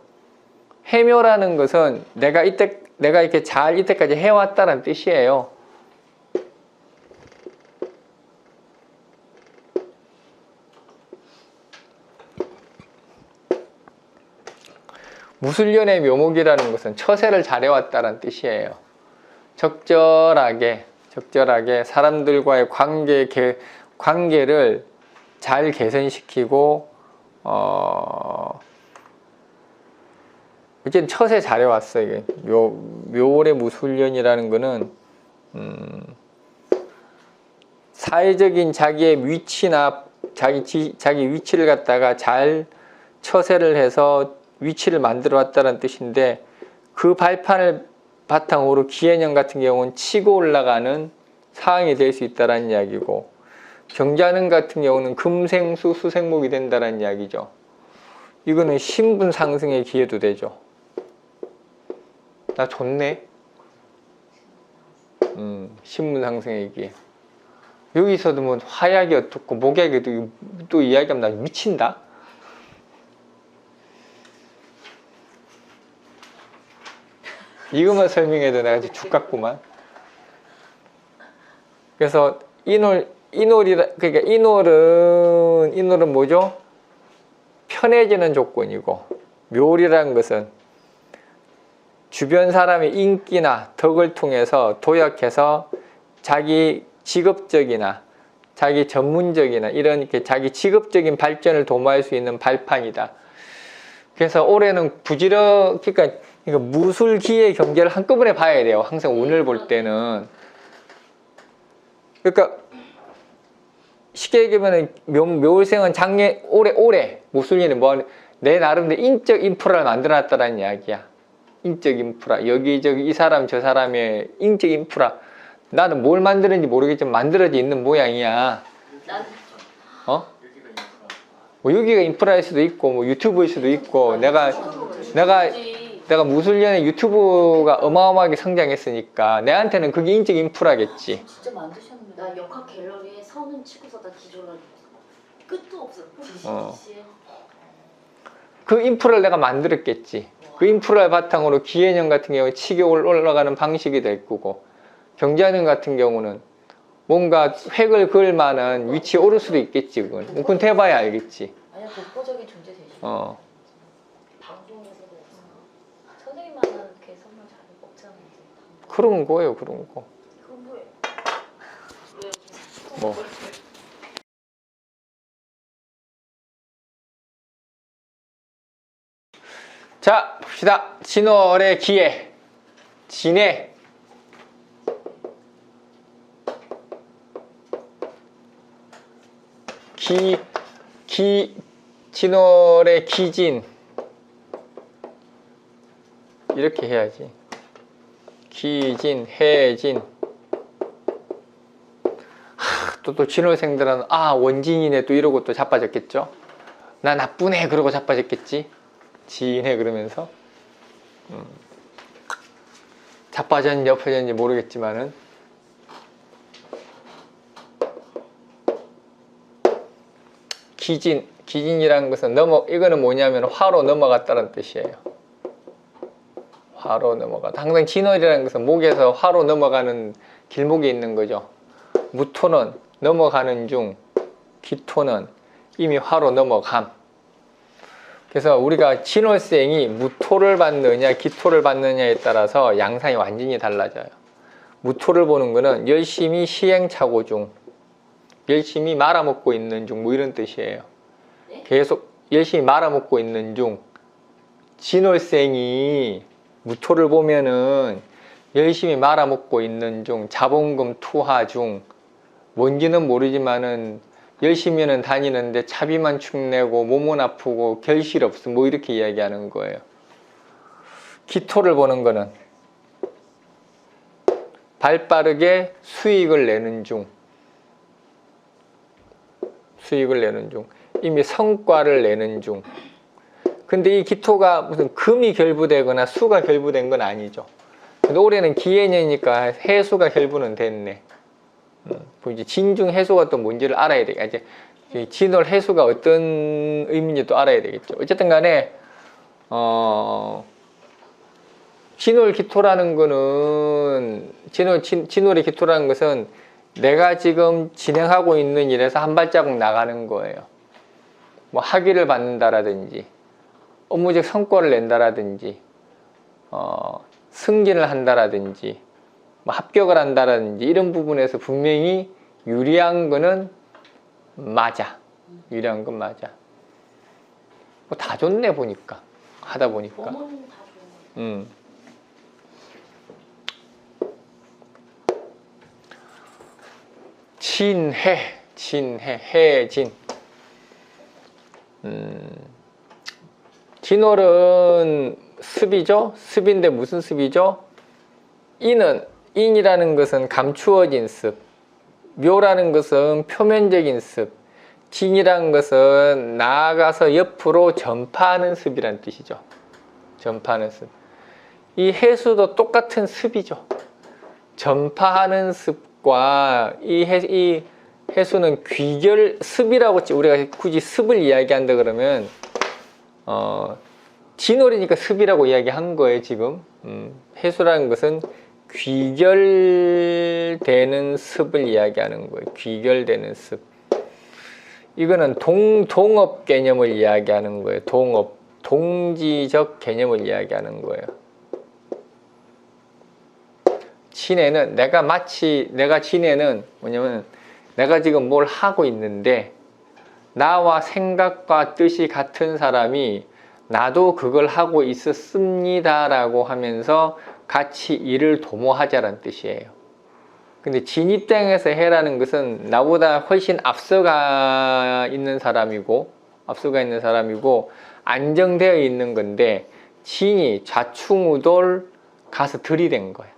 해묘라는 것은 내가 이렇게 잘 이때까지 해왔다는 뜻이에요. 무술년의 묘목이라는 것은 처세를 잘해왔다는 뜻이에요. 적절하게 사람들과의 관계를 잘 개선시키고 어쨌든 처세 잘해왔어. 이게 묘월의 무술년이라는 거는 사회적인 자기의 위치나 자기 위치를 갖다가 잘 처세를 해서 위치를 만들어 왔다는 뜻인데, 그 발판을 바탕으로 기해년 같은 경우는 치고 올라가는 상황이 될 수 있다는 이야기고, 경자년 같은 경우는 금생수 수생목이 된다는 이야기죠. 이거는 신분 상승의 기회도 되죠. 나 좋네. 신분 상승의 기회. 여기서도 뭐 화약이 어떻고 목약이 또 이야기하면 나 미친다. 이것만 설명해도 내가 이제 죽겠구만. 그래서 그러니까 인월은 뭐죠? 편해지는 조건이고, 묘월이라는 것은 주변 사람의 인기나 덕을 통해서 도약해서 자기 직업적이나 자기 전문적이나 이런 이렇게 자기 직업적인 발전을 도모할 수 있는 발판이다. 그래서 올해는 그러니까 무술기의 경계를 한꺼번에 봐야 돼요. 항상 운을 볼 때는. 그러니까 쉽게 얘기하면 묘월생은 올해 무술년이 내 나름대로 인적 인프라를 만들어놨다는 이야기야. 인적 인프라. 여기저기 이 사람 저 사람의 인적 인프라. 나는 뭘 만드는지 모르겠지만 만들어져 있는 모양이야. 뭐 여기가 인프라일 수도 있고 뭐 유튜브일 수도 있고, 내가 무술년에 유튜브가 어마어마하게 성장했으니까 내한테는 그게 인적 인프라겠지. 진짜 만드셨네. 나 역학 갤러리에 선은 치고서 다 기존을 끝도 없어. 그 인프라를 내가 만들었겠지. 그 인프라를 바탕으로 기해년 같은 경우에 치고 올라가는 방식이 될 거고, 경자년 같은 경우는 뭔가 획을 그을 만한 위치에 오를 수도 있겠지. 그건 해봐야 알겠지. 아니야, 독보적인 존재 되시. 방송에서도 선생님만은 이렇게 선물 잘 먹잖아요. 그런 거예요, 그런 거. 그건 뭐예요? 뭐. 자, 봅시다. 진월의 기해. 진해. 진월의 기진. 이렇게 해야지. 기진, 해진. 또 진월생들은 원진이네 또 이러고 또 자빠졌겠죠. 나 나쁘네 그러고 자빠졌겠지. 지인해 그러면서. 자빠졌는지 엎어졌는지 모르겠지만은 기진이라는 것은 이거는 뭐냐면 화로 넘어갔다는 뜻이에요. 화로 넘어갔다. 항상 진월이라는 것은 목에서 화로 넘어가는 길목에 있는 거죠. 무토는 넘어가는 중, 기토는 이미 화로 넘어감. 그래서 우리가 진월생이 무토를 받느냐 기토를 받느냐에 따라서 양상이 완전히 달라져요. 무토를 보는 거는 열심히 시행착오 중, 열심히 말아먹고 있는 중, 뭐 이런 뜻이에요. 계속 열심히 말아먹고 있는 중. 진월생이 무토를 보면은 열심히 말아먹고 있는 중, 자본금 투하 중, 뭔지는 모르지만은 열심히는 다니는데 차비만 축내고 몸은 아프고 결실 없음, 뭐 이렇게 이야기하는 거예요. 기토를 보는 거는 발빠르게 수익을 내는 중, 이미 성과를 내는 중. 근데 이 기토가 무슨 금이 결부되거나 수가 결부된 건 아니죠. 근데 올해는 기해년이니까 해수가 혈분은 됐네. 이제 진중 해수가 또 뭔지를 알아야 되겠지. 이제 진월 해수가 어떤 의미인지 또 알아야 되겠죠. 어쨌든 간에 진월 기토라는 거는 진월의 기토라는 것은 내가 지금 진행하고 있는 일에서 한 발자국 나가는 거예요. 뭐 학위를 받는다라든지 업무적 성과를 낸다라든지 승진을 한다라든지 뭐 합격을 한다라든지 이런 부분에서 분명히 유리한 거는 맞아. 유리한 건 맞아. 뭐 다 좋네 보니까 하다 보니까. 어머니는 다 좋아요. 진해, 해진. 진월은 습이죠? 습인데 무슨 습이죠? 인이라는 것은 감추어진 습, 묘라는 것은 표면적인 습, 진이라는 것은 나아가서 옆으로 전파하는 습이라는 뜻이죠. 전파하는 습. 이 해수도 똑같은 습이죠. 전파하는 습과 이 해수는 귀결 습이라고 우리가 굳이 습을 이야기한다 그러면 진월이니까 습이라고 이야기한 거예요 지금. 해수라는 것은 귀결되는 습을 이야기하는 거예요. 귀결되는 습. 이거는 동업 개념을 이야기하는 거예요. 동지적 개념을 이야기하는 거예요. 진해는 내가 진해는 뭐냐면 내가 지금 뭘 하고 있는데 나와 생각과 뜻이 같은 사람이 나도 그걸 하고 있었습니다 라고 하면서 같이 일을 도모하자라는 뜻이에요. 근데 진 입장에서 해라는 것은 나보다 훨씬 앞서가 있는 사람이고 안정되어 있는 건데 진이 좌충우돌 가서 들이댄 거예요.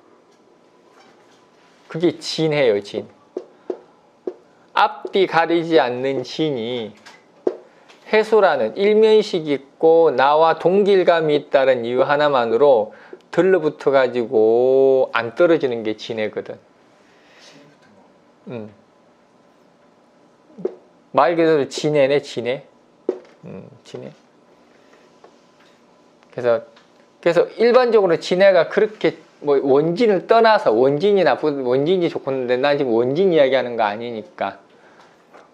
그게 진해요, 진. 앞뒤 가리지 않는 진이 해수라는 일면식 있고 나와 동질감이 있다는 이유 하나만으로 들러붙어 가지고 안 떨어지는 게 진해거든. 말 그대로 진해네, 진해. 진해. 그래서 일반적으로 진해가 그렇게 뭐 원진을 떠나서 원진이 나쁘든 원진이 좋건데 난 지금 원진 이야기하는 거 아니니까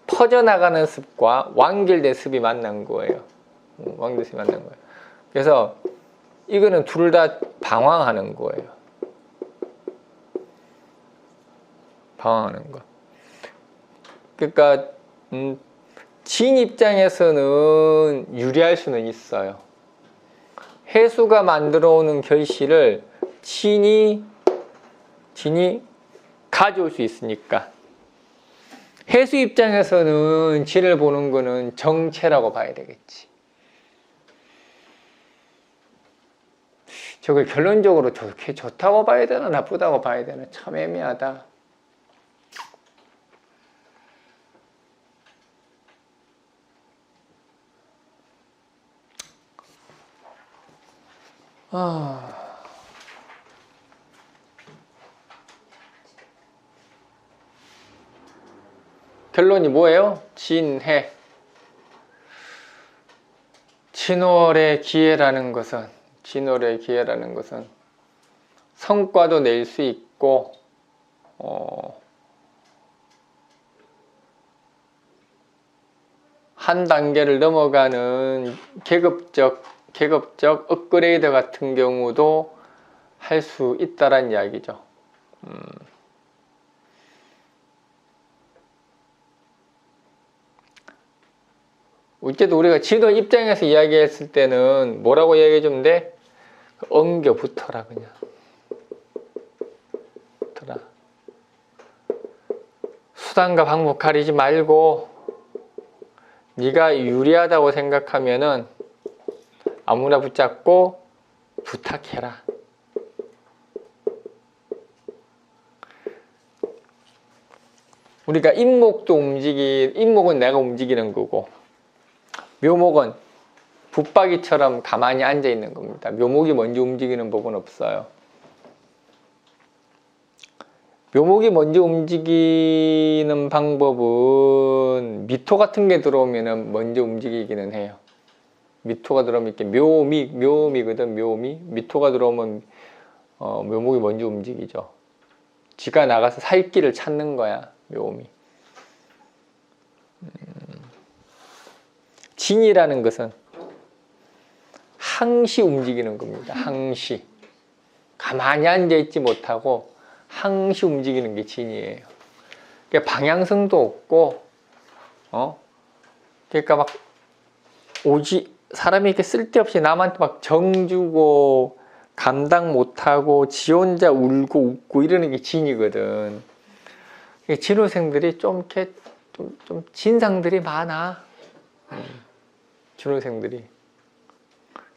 퍼져나가는 습과 완결된 습이 만난 거예요. 완결된 습이 만난 거예요. 그래서 이거는 둘 다 방황하는 거예요. 방황하는 거. 그러니까 진 입장에서는 유리할 수는 있어요. 해수가 만들어 오는 결실을 진이 가져올 수 있으니까. 해수 입장에서는 진을 보는 거는 정체라고 봐야 되겠지. 저걸 결론적으로 좋다고 봐야 되나 나쁘다고 봐야 되나 참 애매하다. 결론이 뭐예요? 진해. 진월의 기회라는 것은 성과도 낼 수 있고 한 단계를 넘어가는 계급적 업그레이드 같은 경우도 할 수 있다란 이야기죠. 어쨌든 우리가 진호 입장에서 이야기했을 때는 뭐라고 이야기해 주면 돼? 엉겨 붙어라 그냥. 붙어라. 수단과 방법 가리지 말고 네가 유리하다고 생각하면은 아무나 붙잡고 부탁해라. 우리가 인목은 내가 움직이는 거고 묘목은 붙박이처럼 가만히 앉아 있는 겁니다. 묘목이 먼저 움직이는 법은 없어요. 묘목이 먼저 움직이는 방법은 미토 같은 게 들어오면 먼저 움직이기는 해요. 미토가 들어오면 이렇게 묘미거든. 미토가 들어오면 묘목이 먼저 움직이죠. 지가 나가서 살 길을 찾는 거야, 묘미. 진이라는 것은 항시 움직이는 겁니다. 항시. 가만히 앉아있지 못하고 항시 움직이는 게 진이에요. 그러니까 방향성도 없고, 그러니까 막 사람이 이렇게 쓸데없이 남한테 막 정주고 감당 못하고 지 혼자 울고 웃고 이러는 게 진이거든. 진호생들이 좀 이렇게 좀 진상들이 많아. 진호생들이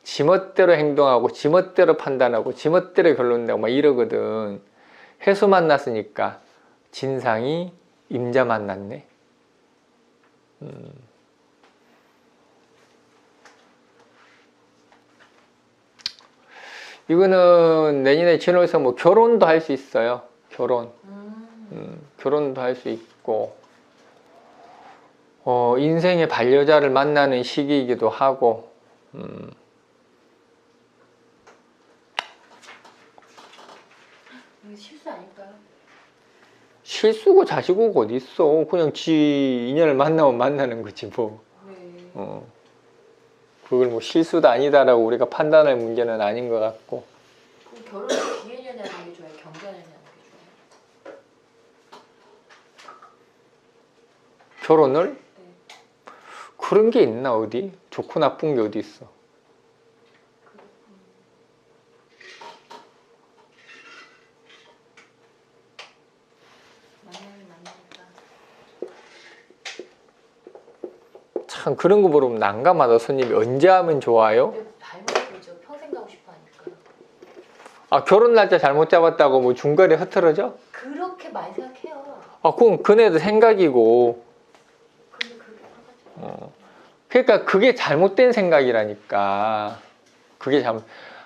지멋대로 행동하고 지멋대로 판단하고 지멋대로 결론 내고 막 이러거든. 해수 만났으니까 진상이 임자 만났네. 이거는 내년에 진호에서 뭐 결혼도 할 수 있어요. 결혼도 할 수 있고, 인생의 반려자를 만나는 시기이기도 하고, 이거 실수 아닐까요? 실수고 자시고 어디 있어. 그냥 지 인연을 만나면 만나는 거지 뭐. 네. 그걸 뭐 실수도 아니다라고 우리가 판단할 문제는 아닌 것 같고. 그럼 결혼을 기해년에 하는 게 좋아요? 경자년에 하는 게 좋아요? 결혼을? 네. 그런 게 있나 어디? 좋고 나쁜 게 어디 있어. 참 그런 거 물으면 난감하다. 손님이 언제 하면 좋아요? 닮아보죠. 평생 가고 싶어 하니까. 아, 결혼 날짜 잘못 잡았다고 뭐 중간에 흐트러져? 그렇게 많이 생각해요. 아, 그건 그네도 생각이고. 근데 그렇게 생각하죠. 그러니까 그게 잘못된 생각이라니까. 그게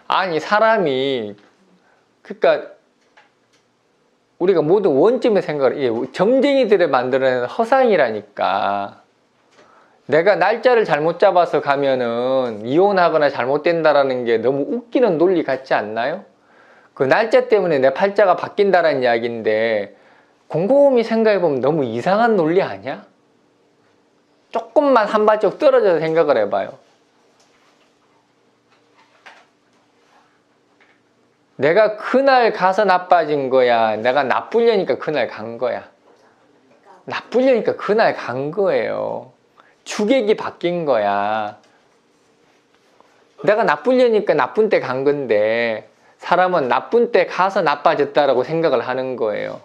아니 사람이 그러니까 우리가 모든 원점의 생각을 점쟁이들이 만들어낸 허상이라니까. 내가 날짜를 잘못 잡아서 가면은 이혼하거나 잘못된다라는 게 너무 웃기는 논리 같지 않나요? 그 날짜 때문에 내 팔자가 바뀐다라는 이야기인데 곰곰이 생각해보면 너무 이상한 논리 아니야? 조금만 한 발짝 떨어져서 생각을 해봐요. 내가 그날 가서 나빠진 거야? 내가 나쁘려니까 그날 간 거야? 나쁘려니까 그날 간 거예요. 주객이 바뀐 거야. 내가 나쁘려니까 나쁜 때 간 건데 사람은 나쁜 때 가서 나빠졌다라고 생각을 하는 거예요.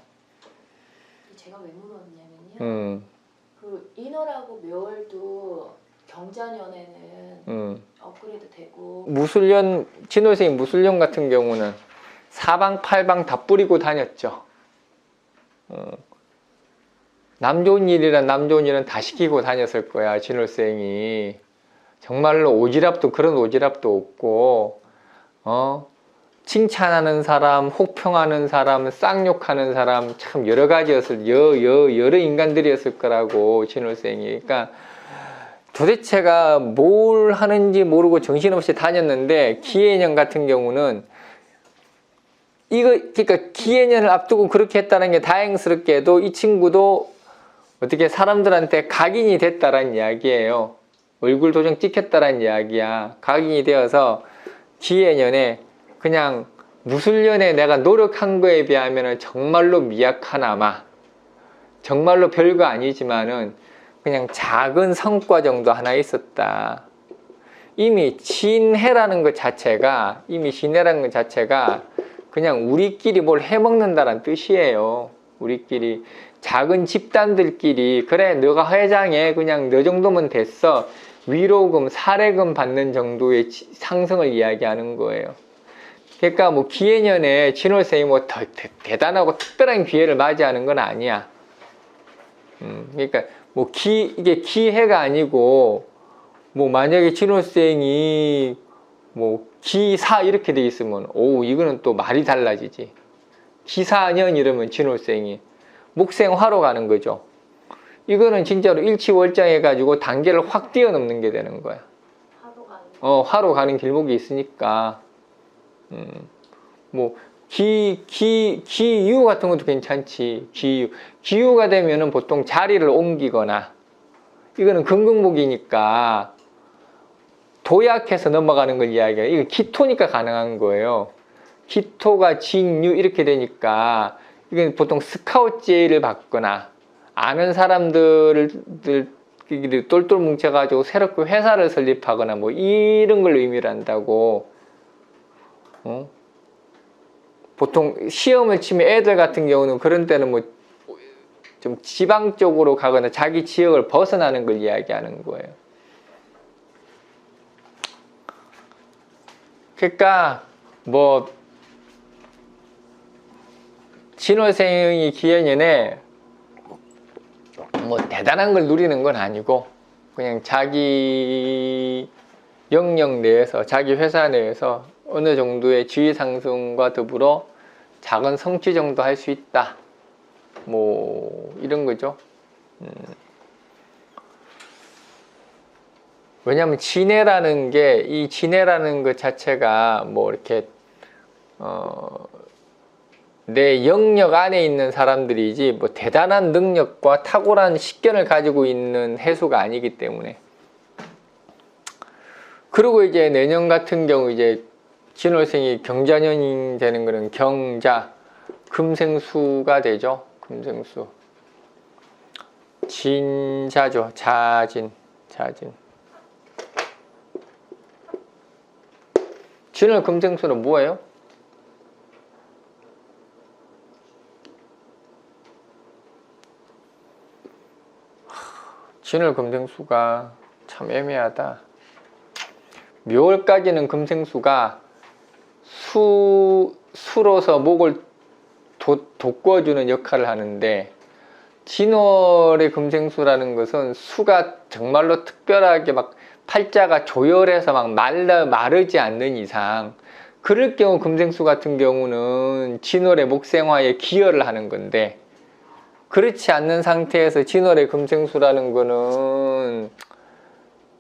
제가 왜 물었냐면요. 음. 그 인월하고 묘월도 경자년에는 업그레이드 되고 무술년, 진호생이 무술년 같은 경우는 사방팔방 다 뿌리고 다녔죠. 남 좋은 일이란 남 좋은 일은 다 시키고 다녔을 거야. 진호생이 정말로 오지랖도 그런 오지랖도 없고 칭찬하는 사람, 혹평하는 사람, 쌍욕하는 사람 참 여러 가지였을 여러 인간들이었을 거라고 진호생이. 그러니까 도대체가 뭘 하는지 모르고 정신없이 다녔는데 기해년 같은 경우는 그러니까 기해년을 앞두고 그렇게 했다는 게 다행스럽게도 이 친구도 어떻게 사람들한테 각인이 됐다라는 이야기예요. 얼굴 도장 찍혔다라는 이야기야. 각인이 되어서 기해년에 그냥 무술년에 내가 노력한 거에 비하면 정말로 미약하나마 정말로 별거 아니지만은 그냥 작은 성과 정도 하나 있었다. 이미 진해라는 것 자체가 그냥 우리끼리 뭘 해먹는다는 뜻이에요. 우리끼리 작은 집단들끼리 그래 너가 회장해 그냥 너 정도면 됐어 위로금 사례금 받는 정도의 상승을 이야기하는 거예요. 그러니까 뭐 기해년에 진월생이 뭐 더 대단하고 특별한 기회를 맞이하는 건 아니야. 그러니까 뭐 이게 기해가 아니고 뭐 만약에 진월생이 뭐 기사 이렇게 돼 있으면 오 이거는 또 말이 달라지지. 기사년 이러면 진월생이 목생화로 가는 거죠. 이거는 진짜로 일치월장해 가지고 단계를 확 뛰어넘는 게 되는 거야. 하루 가는. 화로 가는 길목이 있으니까. 뭐 기유 같은 것도 괜찮지. 기유가 되면은 보통 자리를 옮기거나, 이거는 금극목이니까 도약해서 넘어가는 걸 이야기해요. 이거 기토니까 가능한 거예요. 기토가 진유 이렇게 되니까 이건 보통 스카우트제의를 받거나 아는 사람들을 똘똘 뭉쳐가지고 새롭게 회사를 설립하거나 뭐 이런 걸 의미를 한다고. 보통 시험을 치면 애들 같은 경우는 그런 때는 뭐 좀 지방 쪽으로 가거나 자기 지역을 벗어나는 걸 이야기하는 거예요. 그러니까 뭐 진월생이 기해년에 뭐 대단한 걸 누리는 건 아니고 그냥 자기 영역 내에서, 자기 회사 내에서 어느 정도의 지위 상승과 더불어 작은 성취 정도 할 수 있다. 뭐 이런 거죠. 왜냐하면 진해라는 게, 이 진해라는 것 자체가 뭐 이렇게 내 영역 안에 있는 사람들이지 뭐 대단한 능력과 탁월한 식견을 가지고 있는 해수가 아니기 때문에. 그리고 이제 내년 같은 경우 이제 진월생이 경자년이 되는 거는 경자, 금생수가 되죠. 금생수. 진자죠. 자진. 진월 금생수는 뭐예요? 진월 금생수가 참 애매하다. 묘월까지는 금생수가 수로서 목을 돋궈주는 역할을 하는데, 진월의 금생수라는 것은 수가 정말로 특별하게 막 팔자가 조열해서 막 마르지 않는 이상, 그럴 경우 금생수 같은 경우는 진월의 목생화에 기여를 하는 건데, 그렇지 않는 상태에서 진월의 금생수라는 거는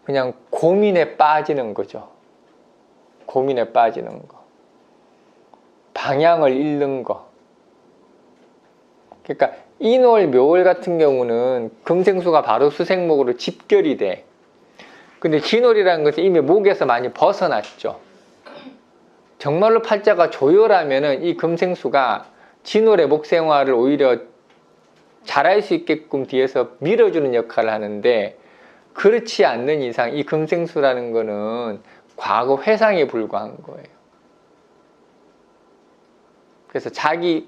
그냥 고민에 빠지는 거죠. 고민에 빠지는 거. 방향을 잃는 거. 그러니까 인월, 묘월 같은 경우는 금생수가 바로 수생목으로 집결이 돼. 근데 진월이라는 것은 이미 목에서 많이 벗어났죠. 정말로 팔자가 조열하면은 이 금생수가 진월의 목생화를 오히려 잘할 수 있게끔 뒤에서 밀어주는 역할을 하는데, 그렇지 않는 이상 이 금생수라는 거는 과거 회상에 불과한 거예요. 그래서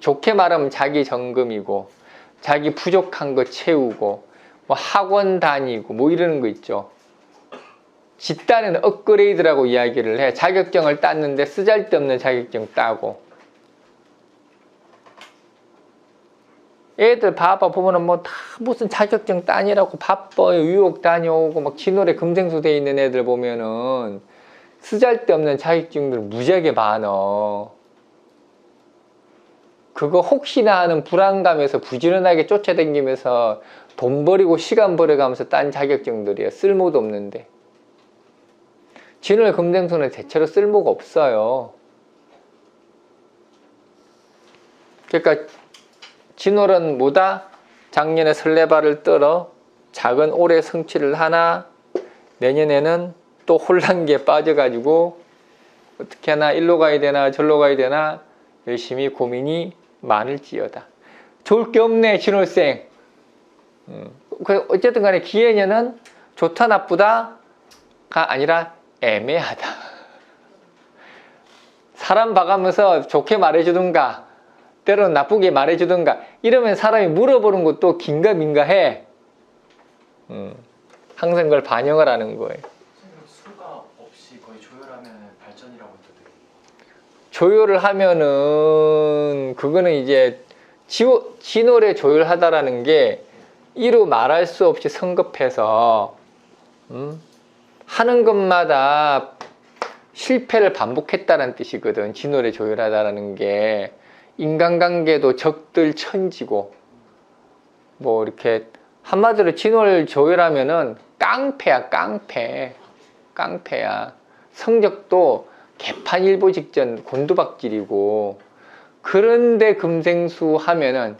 좋게 말하면 자기 점검이고, 자기 부족한 거 채우고, 뭐 학원 다니고 뭐 이러는 거 있죠. 집단은 업그레이드라고 이야기를 해. 자격증을 땄는데 쓰잘데없는 자격증 따고. 애들 봐봐 보면은 뭐 다 무슨 자격증 따니라고 바빠요. 유혹 다녀오고 막 진월에 금생수 돼 있는 애들 보면은 쓰잘데없는 자격증들 무지하게 많어. 그거 혹시나 하는 불안감에서 부지런하게 쫓아다니면서 돈 버리고 시간 버려가면서 딴 자격증들이에요. 쓸모도 없는데. 진월 금생수는 대체로 쓸모가 없어요. 그러니까 진월은 뭐다? 작년에 설레발을 떨어 작은 올해 성취를 하나, 내년에는 또 혼란기에 빠져가지고 어떻게 하나, 일로 가야 되나 절로 가야 되나 열심히 고민이 많을지어다. 좋을 게 없네 진월생. 어쨌든 간에 기해년은 좋다 나쁘다가 아니라 애매하다. 사람 봐가면서 좋게 말해주든가 때로는 나쁘게 말해주든가 이러면 사람이 물어보는 것도 긴가민가 해. 항상 그걸 반영을 하는 거예요. 수가 없이 거의 조율하면 발전이라고 해도 돼요. 조율을 하면은 그거는 이제 진월에 조율하다라는 게 이루 말할 수 없이 성급해서 하는 것마다 실패를 반복했다는 뜻이거든. 진월에 조율하다라는 게 인간관계도 적들 천지고, 뭐 이렇게 한마디로 진월 조율하면은 깡패야, 깡패야. 성적도 개판일보 직전 곤두박질이고, 그런데 금생수 하면은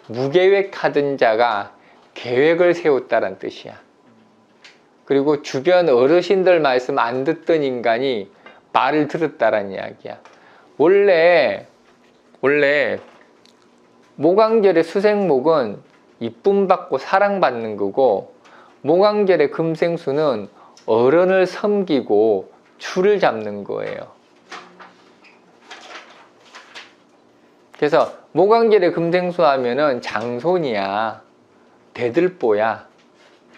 무계획하던 자가 계획을 세웠다는 뜻이야. 그리고 주변 어르신들 말씀 안 듣던 인간이 말을 들었다는 이야기야. 원래 모광절의 수생목은 이쁨 받고 사랑받는 거고, 모광절의 금생수는 어른을 섬기고 줄을 잡는 거예요. 그래서 모광절의 금생수 하면은 장손이야, 대들보야.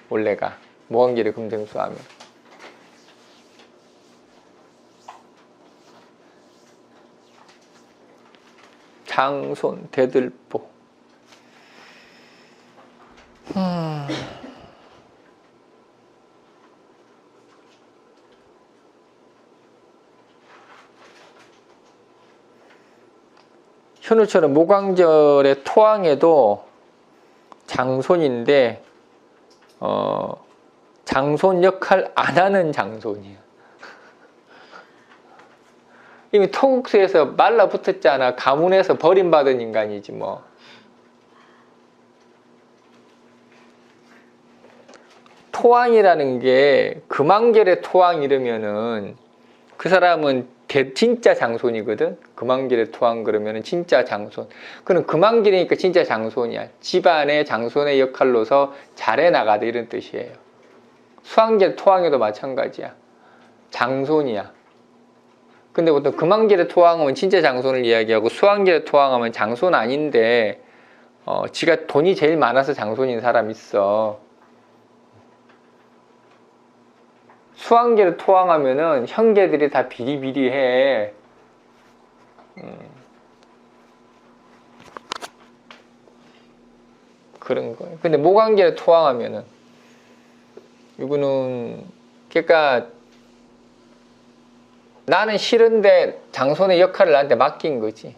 원래가 모광절의 금생수 하면 장손, 대들보. 현우처럼 모광절의 토항에도 장손인데 장손 역할 안 하는 장손이야. 이미 토국수에서 말라붙었잖아. 가문에서 버림받은 인간이지 뭐. 토왕이라는 게 금왕결의 토왕 이러면은 그 사람은 진짜 장손이거든. 금왕결의 토왕 그러면은 진짜 장손. 그럼 금왕결이니까 진짜 장손이야. 집안의 장손의 역할로서 잘해 나가다 이런 뜻이에요. 수왕결 토왕에도 마찬가지야. 장손이야. 근데 보통 금왕결의 토왕하면 진짜 장손을 이야기하고, 수왕결의 토왕하면 장손 아닌데 지가 돈이 제일 많아서 장손인 사람 있어. 수왕결의 토왕하면은 형제들이 다 비리비리해. 그런 거예요. 근데 모광결의 토왕하면은 이거는 그러니까 나는 싫은데 장손의 역할을 나한테 맡긴 거지.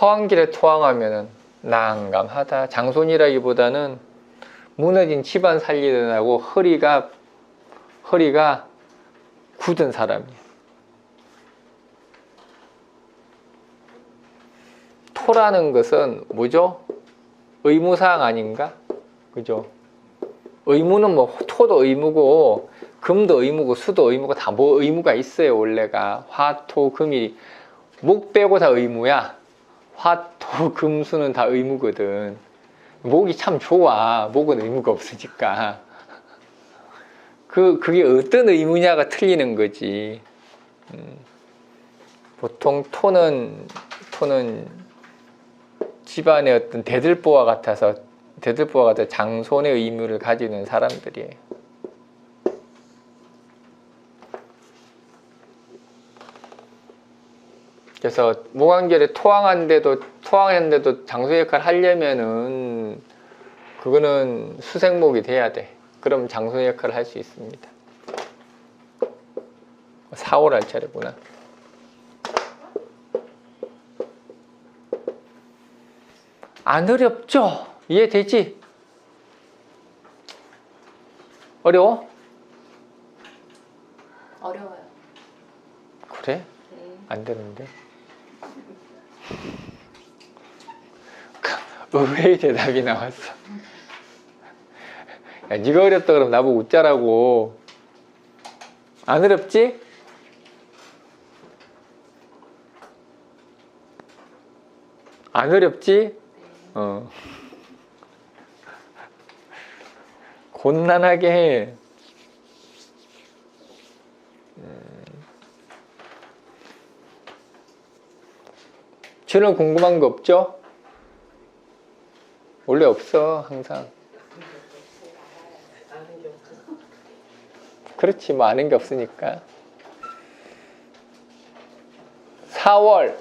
허황길에 토항하면은 난감하다. 장손이라기보다는 무너진 집안 살리느라고 허리가 굳은 사람이야. 토라는 것은 뭐죠? 의무사항 아닌가? 그죠? 의무는 뭐 토도 의무고 금도 의무고 수도 의무고 다 뭐 의무가 있어요. 원래가 화, 토, 금이 목 빼고 다 의무야. 화, 토, 금, 수는 다 의무거든. 목이 참 좋아. 목은 의무가 없으니까. 그게 어떤 의무냐가 틀리는 거지. 보통 토는 집안의 어떤 대들보와 같아서 장손의 의무를 가지는 사람들이에요. 그래서 모광결에 토항했는데도 장손 역할을 하려면은 그거는 수생목이 돼야 돼. 그럼 장손 역할을 할 수 있습니다. 4월 할 차례구나. 안 어렵죠? 이해되지? 어려워? 어려워요. 그래? 네. 안 되는데. 의외의 대답이 나왔어. 야, 네가 어렵다 그러면 나보고 웃자라고. 안 어렵지? 안 어렵지? 곤란하게 해. 저는 궁금한 거 없죠? 원래 없어, 항상. 그렇지, 뭐 아는 게 없으니까. 4월.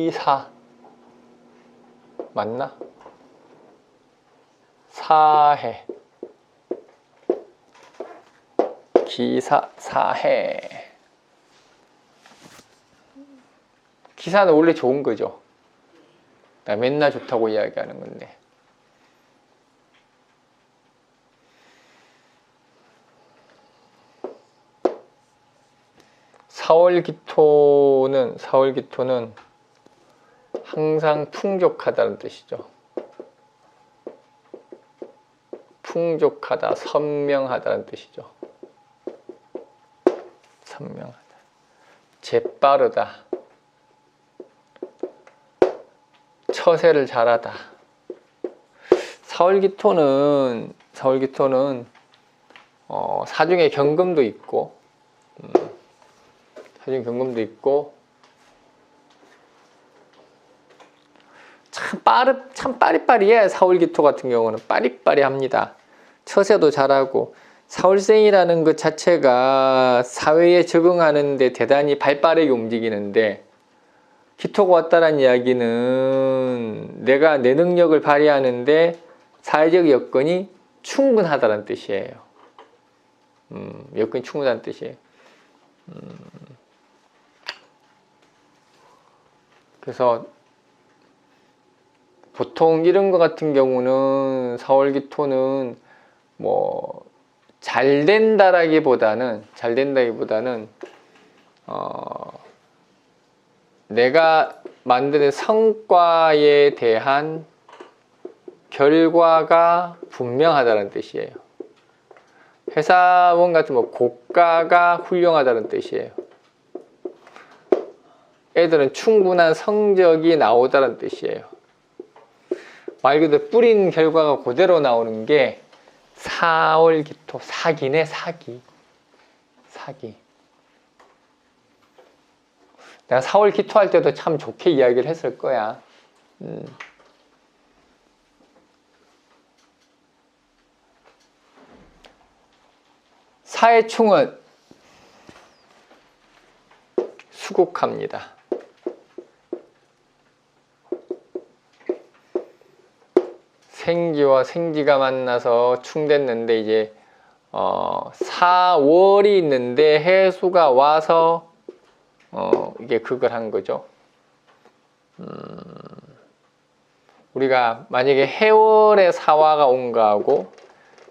기사 맞나? 사해 기사 사해 기사는 원래 좋은 거죠. 나 맨날 좋다고 이야기하는 건데 사월기토는 항상 풍족하다는 뜻이죠. 풍족하다, 선명하다는 뜻이죠. 선명하다. 재빠르다. 처세를 잘하다. 사월기토는 사중에 경금도 있고 사중에 경금도 있고 참 빠리빠리해. 사월기토 같은 경우는 빠리빠리합니다. 처세도 잘하고 사월생이라는 것 자체가 사회에 적응하는 데 대단히 발빠르게 움직이는데 기토가 왔다는 이야기는 내가 내 능력을 발휘하는데 사회적 여건이 충분하다는 뜻이에요. 여건이 충분하다는 뜻이에요. 그래서 보통 이런 것 같은 경우는 사월기토는 뭐 잘 된다라기보다는 내가 만드는 성과에 대한 결과가 분명하다는 뜻이에요. 회사원 같은 뭐 고가가 훌륭하다는 뜻이에요. 애들은 충분한 성적이 나오다는 뜻이에요. 말 그대로 뿌린 결과가 그대로 나오는 게 사월기토, 사기네, 사기. 내가 사월기토 할 때도 참 좋게 이야기를 했을 거야. 사해충은 수국합니다. 생기와 생지가 만나서 충됐는데 이제 4월이 있는데 해수가 와서 이게 그걸 한 거죠. 우리가 만약에 해월에 사화가 온 거하고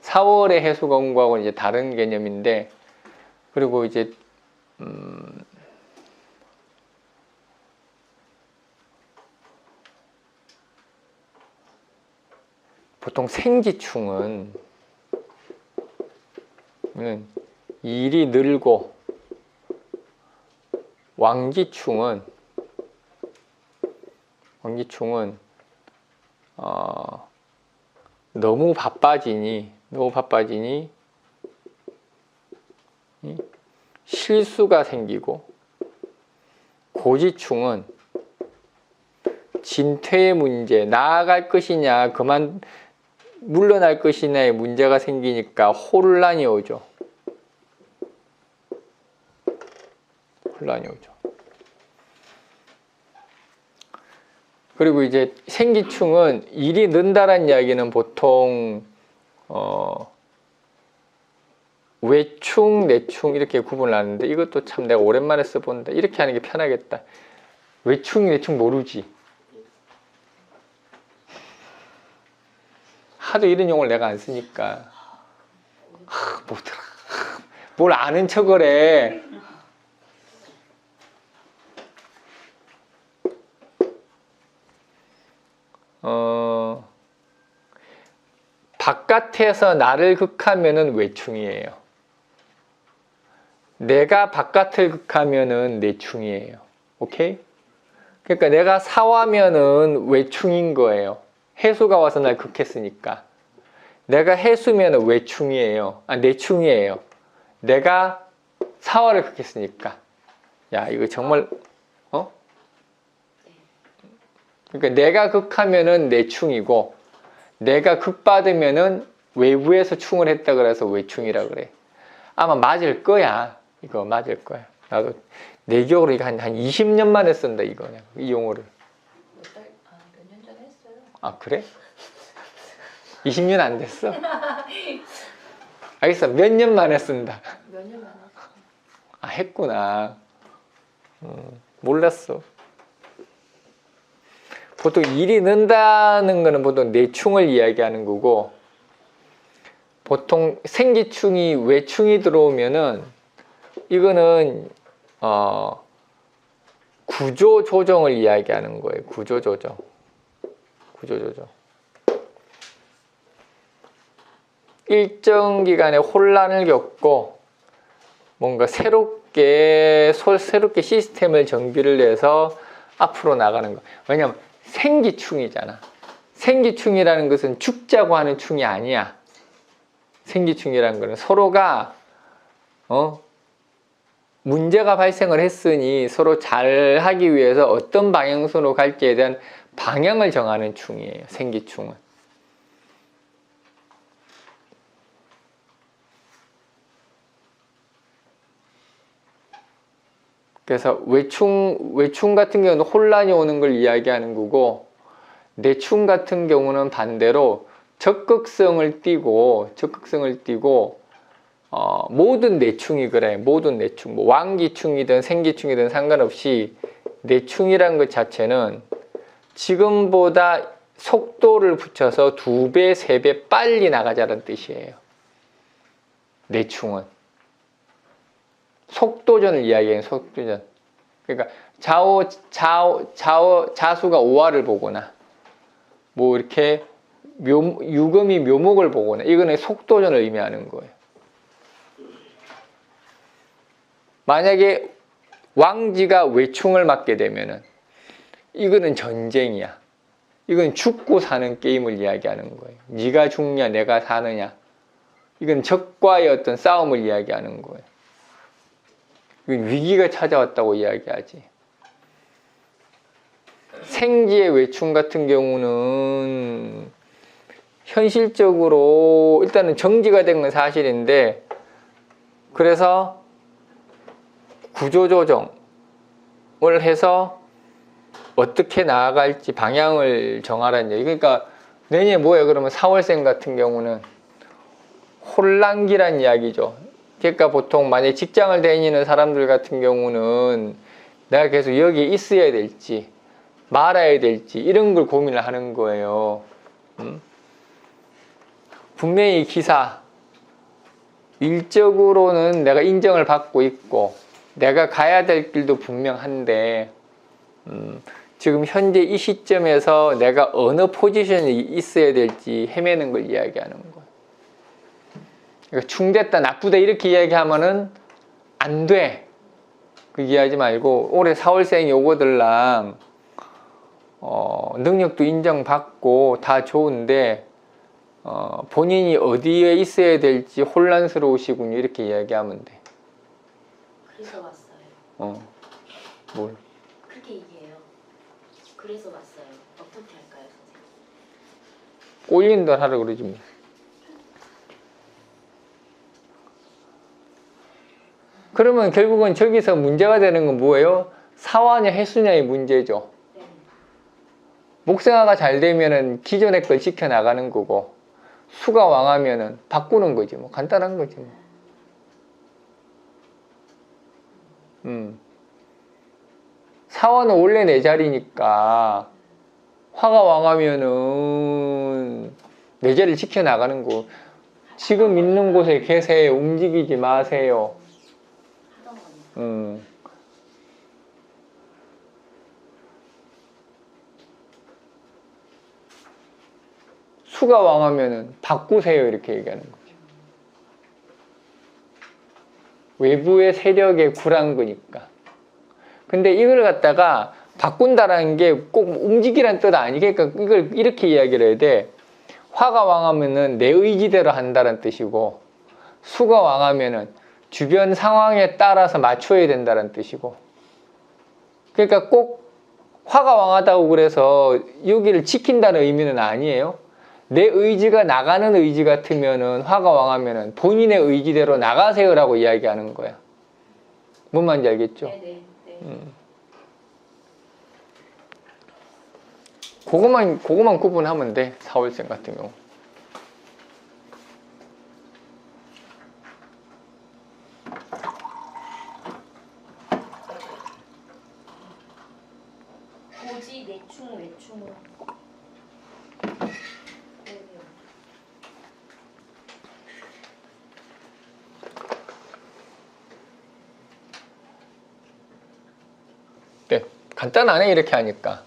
4월에 해수가 온 거하고는 이제 다른 개념인데, 그리고 이제 보통 생지충은 일이 늘고, 왕기충은 너무 바빠지니 실수가 생기고, 고지충은 진퇴의 문제, 나아갈 것이냐 물러날 것이냐의 문제가 생기니까 혼란이 오죠. 그리고 이제 생기충은 일이 는다라는 이야기는 보통 외충, 내충 이렇게 구분을 하는데, 이것도 참 내가 오랜만에 써본다. 이렇게 하는 게 편하겠다. 외충, 내충 모르지? 하도 이런 용어를 내가 안 쓰니까 뭐더라, 뭘 아는 척을 해. 바깥에서 나를 극하면은 외충이에요. 내가 바깥을 극하면은 내충이에요. 오케이? 그러니까 내가 사화면은 외충인 거예요. 해수가 와서 날 극했으니까. 내가 해수면은 외충이에요. 내충이에요. 내가 사화를 극했으니까. 야, 이거 정말 그러니까 내가 극하면은 내충이고, 내가 극받으면은 외부에서 충을 했다 그래서 외충이라 그래. 아마 맞을 거야. 이거 맞을 거야. 나도 내 기억으로 이거 한 20년 만에 쓴다 이거 이 용어를. 몇 년 전에 했어요. 아 그래? 20년 안 됐어? 알겠어. 몇 년 만에 쓴다. 몇 년 만에 했어요. 아 했구나. 몰랐어. 보통 일이 는다는 거는 보통 내충을 이야기하는 거고, 보통 생기충이 외충이 들어오면은 이거는 구조 조정을 이야기하는 거예요. 구조 조정. 구조 조정. 일정 기간에 혼란을 겪고 뭔가 새롭게 시스템을 정비를 해서 앞으로 나가는 거. 왜냐면 생기충이잖아. 생기충이라는 것은 죽자고 하는 충이 아니야. 생기충이라는 것은 서로가 문제가 발생을 했으니 서로 잘 하기 위해서 어떤 방향으로 갈지에 대한 방향을 정하는 충이에요. 생기충은. 그래서 외충 같은 경우는 혼란이 오는 걸 이야기하는 거고, 내충 같은 경우는 반대로 적극성을 띠고 모든 내충이 그래. 모든 내충, 뭐 왕기충이든 생기충이든 상관없이 내충이란 것 자체는 지금보다 속도를 붙여서 2배, 3배 빨리 나가자는 뜻이에요. 내충은 속도전을 이야기해요. 속도전. 그러니까 자수가 오화를 보거나 뭐 이렇게 유금이 묘목을 보거나, 이거는 속도전을 의미하는 거예요. 만약에 왕지가 외충을 맞게 되면은 이거는 전쟁이야. 이건 죽고 사는 게임을 이야기하는 거예요. 네가 죽냐 내가 사느냐. 이건 적과의 어떤 싸움을 이야기하는 거예요. 이건 위기가 찾아왔다고 이야기하지. 생지의 외충 같은 경우는 현실적으로 일단은 정지가 된 건 사실인데, 그래서 구조조정을 해서 어떻게 나아갈지 방향을 정하라는 얘기. 그러니까 내년에 뭐예요? 그러면 4월생 같은 경우는 혼란기란 이야기죠. 그러니까 보통 만약에 직장을 다니는 사람들 같은 경우는 내가 계속 여기에 있어야 될지 말아야 될지 이런 걸 고민을 하는 거예요. 분명히 기사 일적으로는 내가 인정을 받고 있고 내가 가야 될 길도 분명한데 지금 현재 이 시점에서 내가 어느 포지션에 있어야 될지 헤매는 걸 이야기하는 거예요. 그러니까 충됐다, 나쁘다 이렇게 이야기하면은 안 돼. 그 이야기하지 말고 올해 4월생 요거들랑 능력도 인정받고 다 좋은데 본인이 어디에 있어야 될지 혼란스러우시군요. 이렇게 이야기하면 돼. 그래서 왔어요. 뭘? 그렇게 얘기해요. 그래서 왔어요. 어떻게 할까요, 선생님? 꼴린 걸 하라 그러지 뭐. 그러면 결국은 저기서 문제가 되는 건 뭐예요? 사화냐 해수냐의 문제죠. 네. 목생화가 잘 되면은 기존의 걸 지켜나가는 거고, 수가 왕하면은 바꾸는 거지 뭐. 간단한 거지 뭐. 사화는 원래 내 자리니까 화가 왕하면은 내 자리를 지켜나가는 거. 지금 있는 곳에 계세요. 움직이지 마세요. 하던 거니까. 수가 왕하면은 바꾸세요. 이렇게 얘기하는 거죠. 외부의 세력에 굴한 거니까. 근데 이걸 갖다가 바꾼다라는 게 꼭 움직이라는 뜻 아니니까 이걸 이렇게 이야기를 해야 돼. 화가 왕하면은 내 의지대로 한다는 뜻이고, 수가 왕하면은 주변 상황에 따라서 맞춰야 된다는 뜻이고. 그러니까 꼭 화가 왕하다고 그래서 여기를 지킨다는 의미는 아니에요. 내 의지가 나가는 의지 같으면은 화가 왕하면은 본인의 의지대로 나가세요라고 이야기하는 거야. 뭔 말인지 알겠죠? 네네. 그거만 구분하면 돼. 4월생 같은 경우. 고지, 내충, 외충. 네, 간단하네 이렇게 하니까.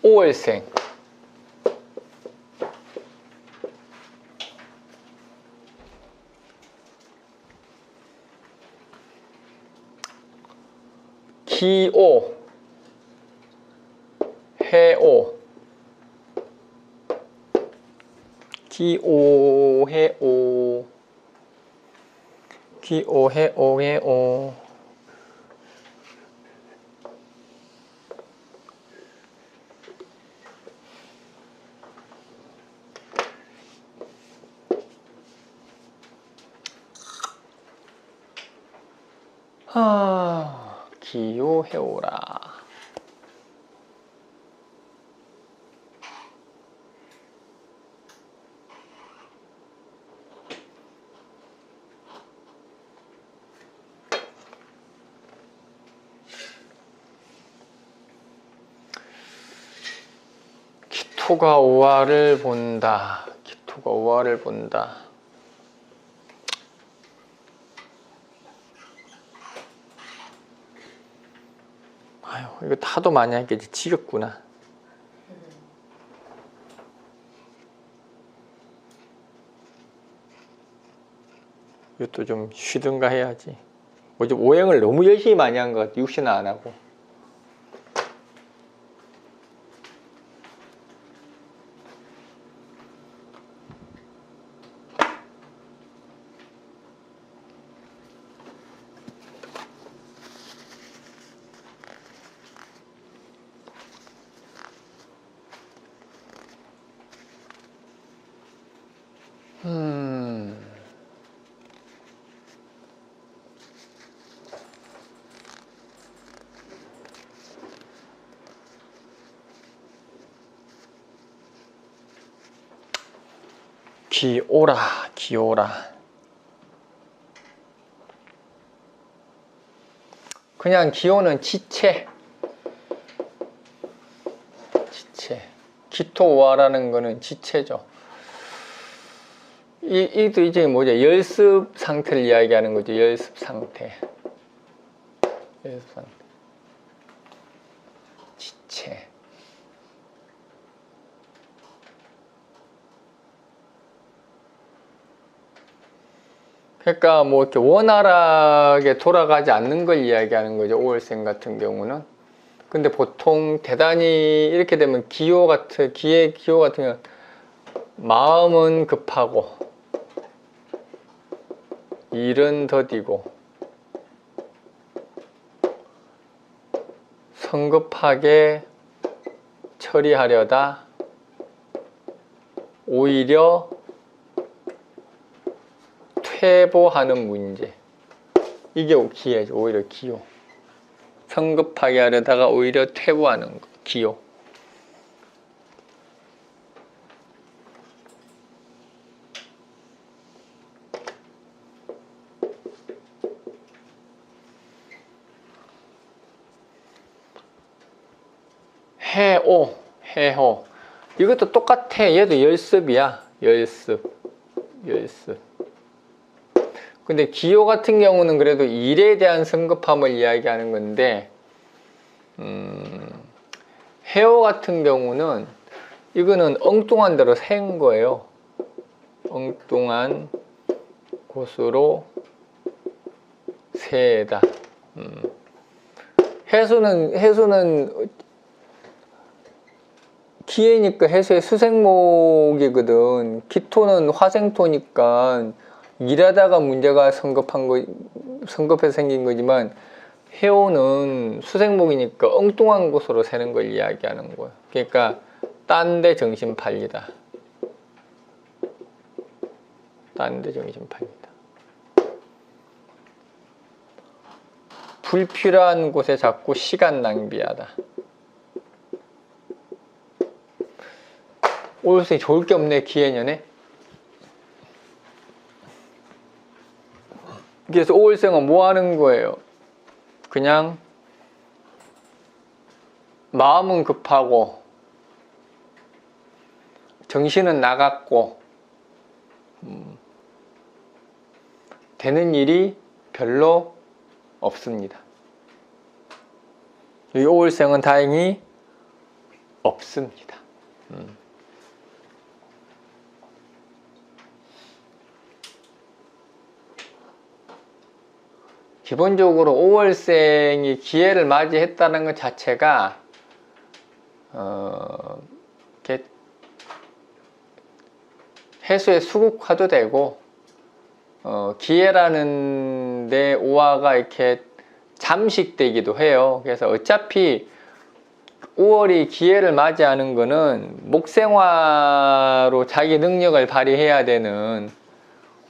5월생 기오 해오 기오 해오 기오 해오 해오 기오 해오라. 기토가 오화를 본다. 기토가 오화를 본다. 아유, 이거 타도 많이 하니까 이제 지겹구나. 이것도 좀 쉬든가 해야지. 어제 오행을 너무 열심히 많이 한 것 같아. 육신은 안 하고. 기오라, 기오라. 그냥 기오는 지체. 지체. 기토와라는 거는 지체죠. 이도 이제 뭐죠? 열습 상태를 이야기하는 거죠. 열습 상태. 열습 상태. 지체. 그러니까 뭐 이렇게 원활하게 돌아가지 않는 걸 이야기하는 거죠. 5월생 같은 경우는. 근데 보통 대단히 이렇게 되면 기호 같은 경우는 마음은 급하고 일은 더디고 성급하게 처리하려다 오히려 퇴보하는 문제. 이게 기회죠. 오히려 기호. 성급하게 하려다가 오히려 퇴보하는 거. 기호. 해오, 해호. 이것도 똑같아. 얘도 열습이야. 열습. 근데 기호 같은 경우는 그래도 일에 대한 성급함을 이야기하는 건데, 해오 같은 경우는 이거는 엉뚱한 대로 센 거예요. 엉뚱한 곳으로 새다. 해수는 기해니까 해수의 수생목이거든. 기토는 화생토니까 일하다가 문제가 성급해서 생긴 거지만, 해오는 수생목이니까 엉뚱한 곳으로 새는 걸 이야기하는 거예요. 그러니까 딴 데 정신 팔리다. 딴 데 정신파입니다. 불필요한 곳에 자꾸 시간 낭비하다. 올생 좋을 게 없네, 기해년에. 그래서 5월생은 뭐 하는 거예요? 그냥 마음은 급하고 정신은 나갔고 되는 일이 별로 없습니다. 이 5월생은 다행히 없습니다. 기본적으로 5월생이 기해를 맞이했다는 것 자체가 이렇게 해수의 수국화도 되고 기해라는 데 오화가 이렇게 잠식되기도 해요. 그래서 어차피 5월이 기해를 맞이하는 거는 목생화로 자기 능력을 발휘해야 되는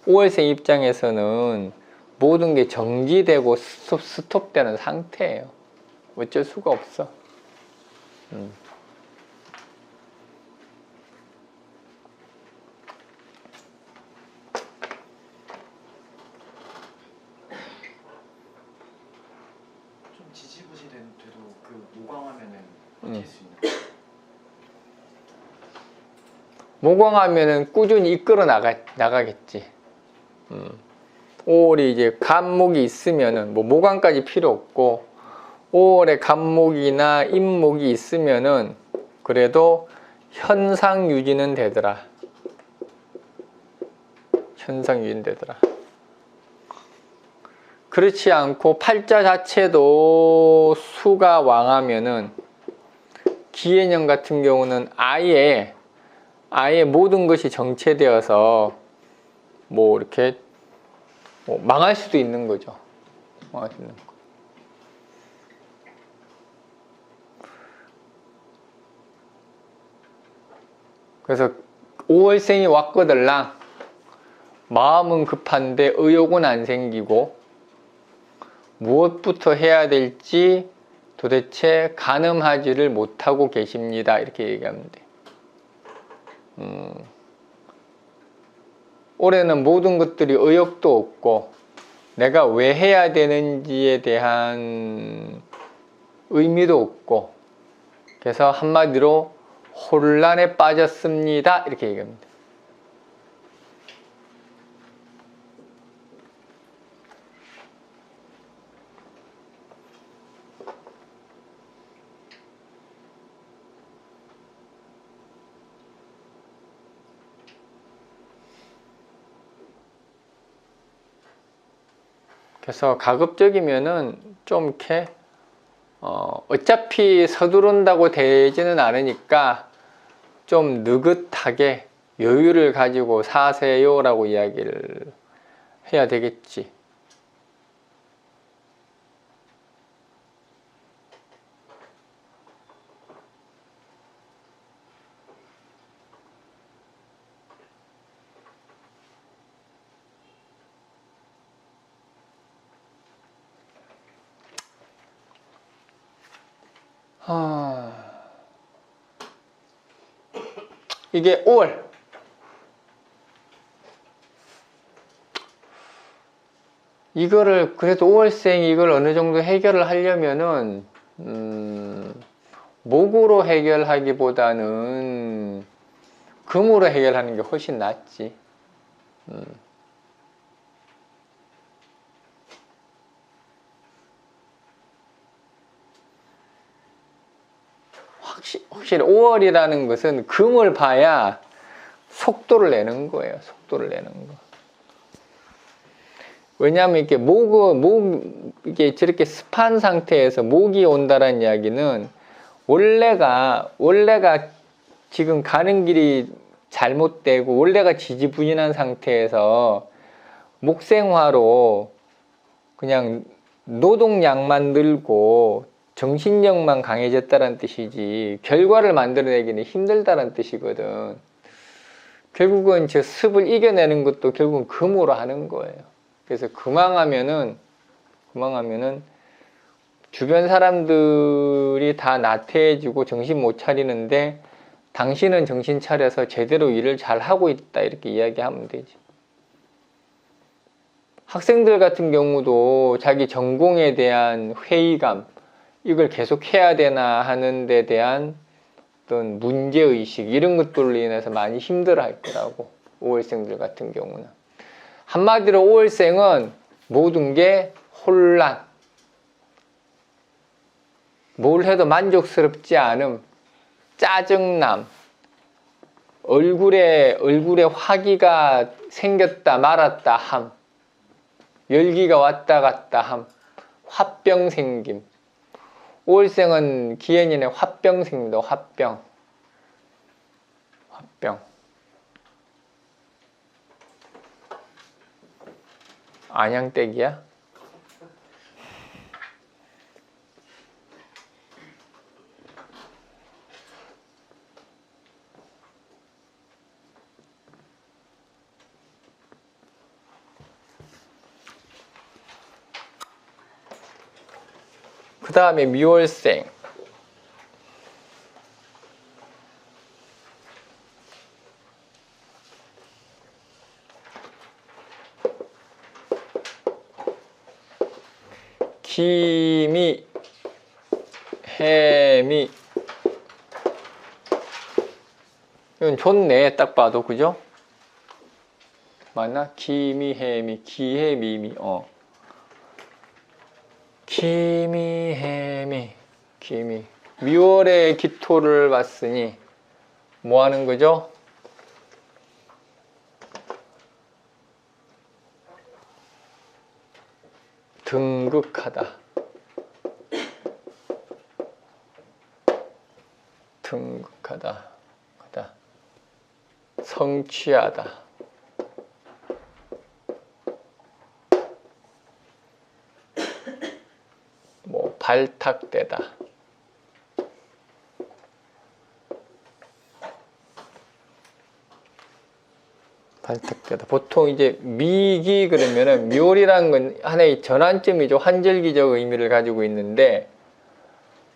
5월생 입장에서는 모든 게 정지되고 스톱되는 상태예요. 어쩔 수가 없어. 좀 지지부진돼도 그 모광하면은 버틸 수 있는. 모광하면은 꾸준히 이끌어 나가겠지. 5월이 이제 간목이 있으면은 뭐 모광까지 필요 없고 5월에 간목이나 임목이 있으면은 그래도 현상 유지는 되더라. 현상 유지는 되더라. 그렇지 않고 팔자 자체도 수가 왕하면은 기해년 같은 경우는 아예 모든 것이 정체되어서 뭐 이렇게 망할 수도 있는 거죠. 망할 수 있는 거. 그래서 5월생이 왔거들랑 마음은 급한데 의욕은 안 생기고 무엇부터 해야 될지 도대체 가늠하지를 못하고 계십니다. 이렇게 얘기하면 돼. 올해는 모든 것들이 의욕도 없고 내가 왜 해야 되는지에 대한 의미도 없고 그래서 한마디로 혼란에 빠졌습니다. 이렇게 얘기합니다. 그래서 가급적이면은 좀 이렇게 어차피 서두른다고 되지는 않으니까 좀 느긋하게 여유를 가지고 사세요 라고 이야기를 해야 되겠지. 이게 5월 이거를 그래도 5월생이 이걸 어느 정도 해결을 하려면은 목으로 해결하기보다는 금으로 해결하는 게 훨씬 낫지. 확실히 5월이라는 것은 금을 봐야 속도를 내는 거예요. 속도를 내는 거. 왜냐하면 이렇게 이게 저렇게 습한 상태에서 목이 온다는 이야기는 원래가 지금 가는 길이 잘못되고 원래가 지지부진한 상태에서 목생화로 그냥 노동량만 늘고 정신력만 강해졌다는 뜻이지 결과를 만들어내기는 힘들다는 뜻이거든. 결국은 저 습을 이겨내는 것도 결국은 금으로 하는 거예요. 그래서 금왕하면은 주변 사람들이 다 나태해지고 정신 못 차리는데 당신은 정신 차려서 제대로 일을 잘 하고 있다 이렇게 이야기하면 되지. 학생들 같은 경우도 자기 전공에 대한 회의감, 이걸 계속 해야 되나 하는 데 대한 어떤 문제의식, 이런 것들로 인해서 많이 힘들어 할 거라고, 5월생들 같은 경우는. 한마디로 5월생은 모든 게 혼란, 뭘 해도 만족스럽지 않음, 짜증남, 얼굴에 화기가 생겼다 말았다 함, 열기가 왔다 갔다 함, 화병 생김. 5월생은 기해년에 화병 생깁니다. 화병. 안양댁이야? 그 다음에 미월생. 기미, 해미. 이건 좋네, 딱 봐도, 그죠? 맞나? 기미, 해미, 기해, 미미, 기미, 해미, 기미. 미월의 기토를 봤으니 뭐 하는 거죠? 등극하다. 성취하다. 뭐 발탁되다. 보통 이제 미기 그러면은 묘리라는 건 하나의 전환점이죠. 환절기적 의미를 가지고 있는데,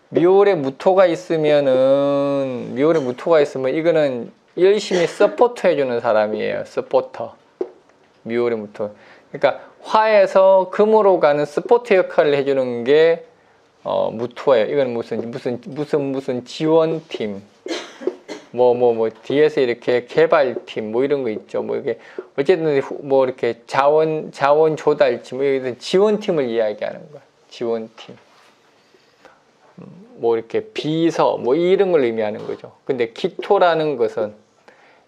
묘월에 무토가 있으면 이거는 열심히 서포터 해주는 사람이에요. 서포터. 묘월에 무토. 그러니까 화에서 금으로 가는 서포터 역할을 해주는 게 무토예요. 이건 무슨 지원팀. 뭐 뒤에서 이렇게 개발팀 뭐 이런 거 있죠. 뭐 이게 어쨌든 뭐 이렇게 자원 조달팀 뭐 이런 지원팀을 이야기하는 거야. 지원팀. 뭐 이렇게 비서 뭐 이런 걸 의미하는 거죠. 근데 기토라는 것은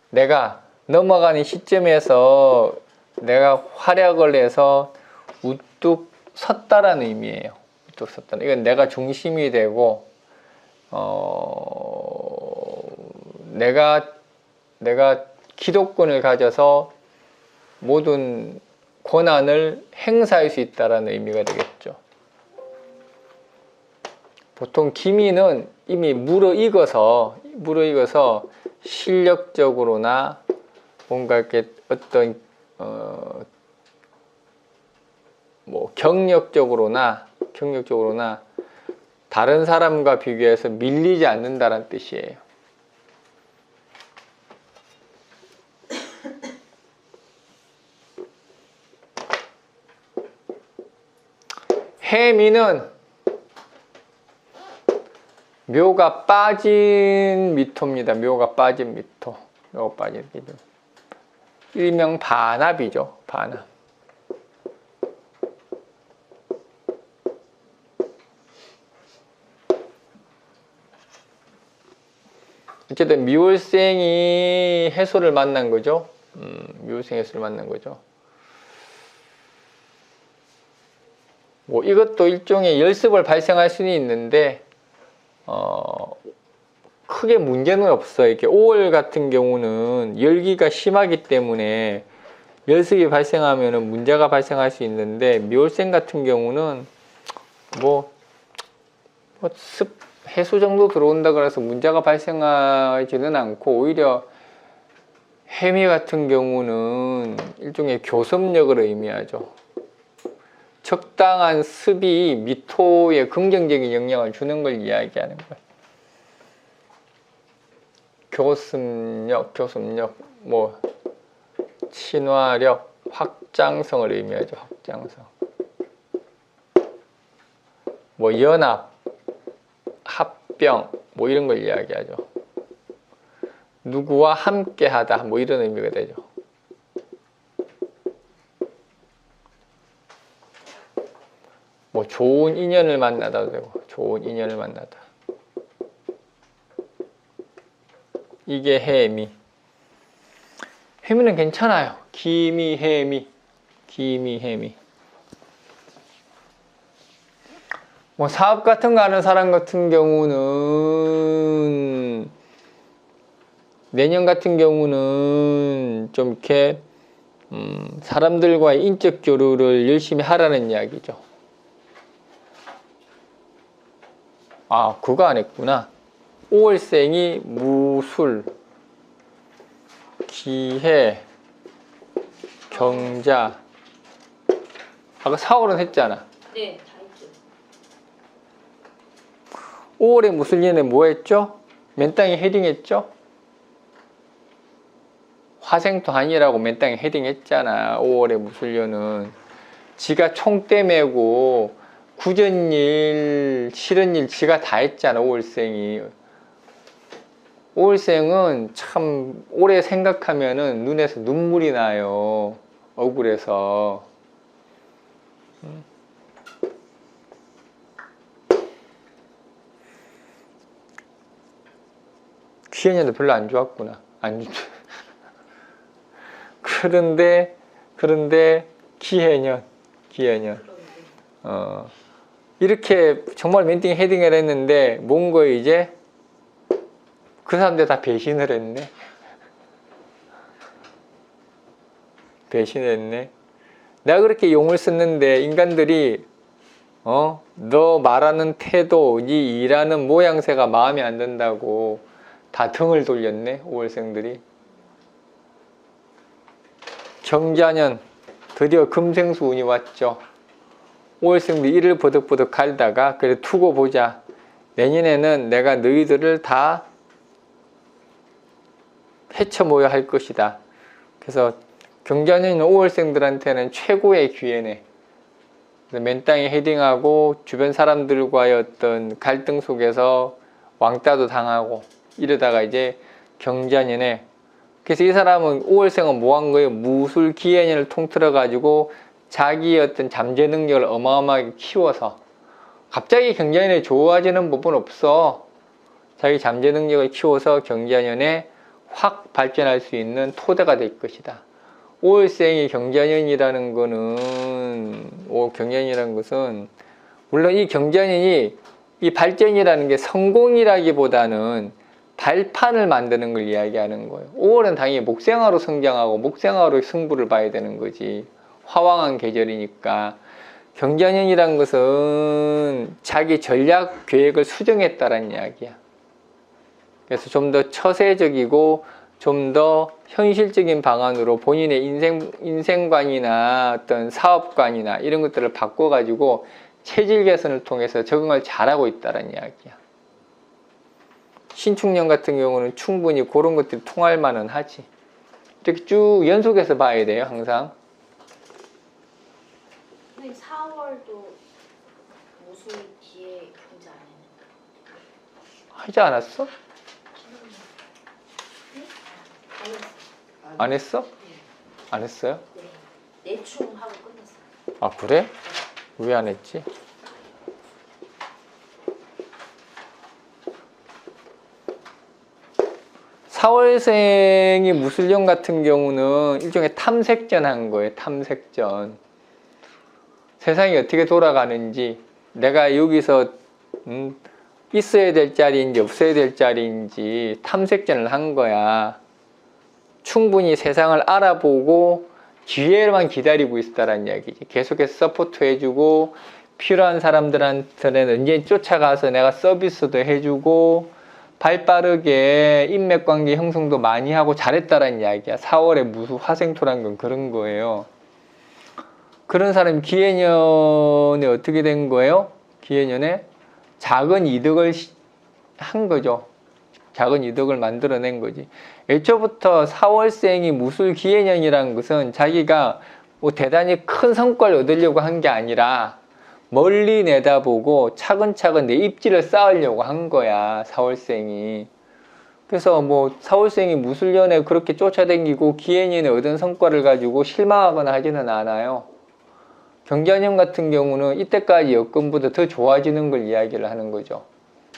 내가 넘어가는 시점에서 내가 활약을 해서 우뚝 섰다라는 의미예요. 우뚝 섰다. 이건 내가 중심이 되고 내가 기독권을 가져서 모든 권한을 행사할 수 있다는 의미가 되겠죠. 보통 기미는 이미 무르익어서 실력적으로나 뭔가 이렇게 어떤 뭐 경력적으로나 다른 사람과 비교해서 밀리지 않는다는 뜻이에요. 해미는 묘가 빠진 미토입니다. 묘가 빠진 미토. 일명 반합이죠. 반합. 어쨌든 미월생이 해소를 만난 거죠. 미월생 해소를 만난 거죠. 뭐 이것도 일종의 열습을 발생할 수는 있는데 크게 문제는 없어요. 이렇게 5월 같은 경우는 열기가 심하기 때문에 열습이 발생하면 문제가 발생할 수 있는데, 미월생 같은 경우는 습 해수 정도 들어온다 그래서 문제가 발생하지는 않고, 오히려 해미 같은 경우는 일종의 교섭력을 의미하죠. 적당한 습이 미토에 긍정적인 영향을 주는 걸 이야기하는 거예요. 교섭력, 뭐 친화력, 확장성을 의미하죠. 확장성. 뭐 연합, 합병, 뭐 이런 걸 이야기하죠. 누구와 함께하다, 뭐 이런 의미가 되죠. 뭐 좋은 인연을 만나다도 되고, 좋은 인연을 만나다. 이게 해미. 해미는 괜찮아요. 기미, 해미. 기미, 해미. 뭐 사업 같은 거 하는 사람 같은 경우는 내년 같은 경우는 좀 이렇게 사람들과의 인적 교류를 열심히 하라는 이야기죠. 아, 그거 안 했구나. 5월생이 무술, 기해, 경자. 아까 4월은 했잖아. 네, 다 했죠. 5월에 무술년에 뭐 했죠? 맨 땅에 헤딩했죠? 화생토 한이라고 맨 땅에 헤딩했잖아. 5월에 무술년은 지가 총대 메고 굳은일, 싫은일 지가 다 했잖아. 5월생이. 5월생은 참 오래 생각하면은 눈에서 눈물이 나요. 억울해서. 기해년도 별로 안 좋았구나. 안 좋. 그런데 기해년. 이렇게 정말 멘팅 헤딩을 했는데 뭔가 이제 그 사람들 다 배신을 했네. 배신했네. 내가 그렇게 용을 썼는데 인간들이 너 말하는 태도, 네 일하는 모양새가 마음에 안 든다고 다 등을 돌렸네. 5월생들이. 경자년 드디어 금생수 운이 왔죠. 5월생들이 이를 버덕버덕 갈다가 그래 두고 보자. 내년에는 내가 너희들을 다 헤쳐모여 할 것이다. 그래서 경자년은 5월생들한테는 최고의 기회네. 맨 땅에 헤딩하고 주변 사람들과의 어떤 갈등 속에서 왕따도 당하고 이러다가 이제 경자년에, 그래서 이 사람은 5월생은 뭐 한 거예요? 무술 기해년을 통틀어 가지고 자기의 어떤 잠재 능력을 어마어마하게 키워서, 갑자기 경자년에 좋아지는 법은 없어. 자기 잠재 능력을 키워서 경자년에 확 발전할 수 있는 토대가 될 것이다. 5월생이 경자년이라는 것은 물론 이 경자년이 이 발전이라는 게 성공이라기보다는 발판을 만드는 걸 이야기하는 거예요. 5월은 당연히 목생화로 성장하고 목생화로 승부를 봐야 되는 거지. 화왕한 계절이니까. 경자년이란 것은 자기 전략 계획을 수정했다는 이야기야. 그래서 좀 더 처세적이고 좀 더 현실적인 방안으로 본인의 인생관이나 어떤 사업관이나 이런 것들을 바꿔가지고 체질 개선을 통해서 적응을 잘하고 있다는 이야기야. 신축년 같은 경우는 충분히 그런 것들이 통할 만은 하지. 이렇게 쭉 연속해서 봐야 돼요, 항상. 선생님 4월도 무술 기회 경자 안 했는데. 하지 않았어? 네? 안 했어요. 안 했어? 네. 안 했어요? 네. 내충 하고 끝냈어요. 아, 그래? 왜 안 했지? 사월생이 무술년 같은 경우는 일종의 탐색전 한 거예요. 탐색전. 세상이 어떻게 돌아가는지, 내가 여기서 있어야 될 자리인지 없어야 될 자리인지 탐색전을 한 거야. 충분히 세상을 알아보고 기회만 기다리고 있었다는 이야기지. 계속해서 서포트 해주고 필요한 사람들한테는 언제 쫓아가서 내가 서비스도 해주고 발 빠르게 인맥관계 형성도 많이 하고 잘했다라는 이야기야. 4월에 무수 화생토란 건 그런 거예요. 그런 사람이 기해년에 어떻게 된 거예요? 기해년에 작은 이득을 한 거죠. 작은 이득을 만들어낸 거지. 애초부터 4월생이 무술 기해년이라는 것은 자기가 뭐 대단히 큰 성과를 얻으려고 한 게 아니라 멀리 내다보고 차근차근 내 입지를 쌓으려고 한 거야, 4월생이. 그래서 뭐 4월생이 무술년에 그렇게 쫓아다니고 기해년에 얻은 성과를 가지고 실망하거나 하지는 않아요. 경자년 같은 경우는 이때까지 여건보다 더 좋아지는 걸 이야기를 하는 거죠.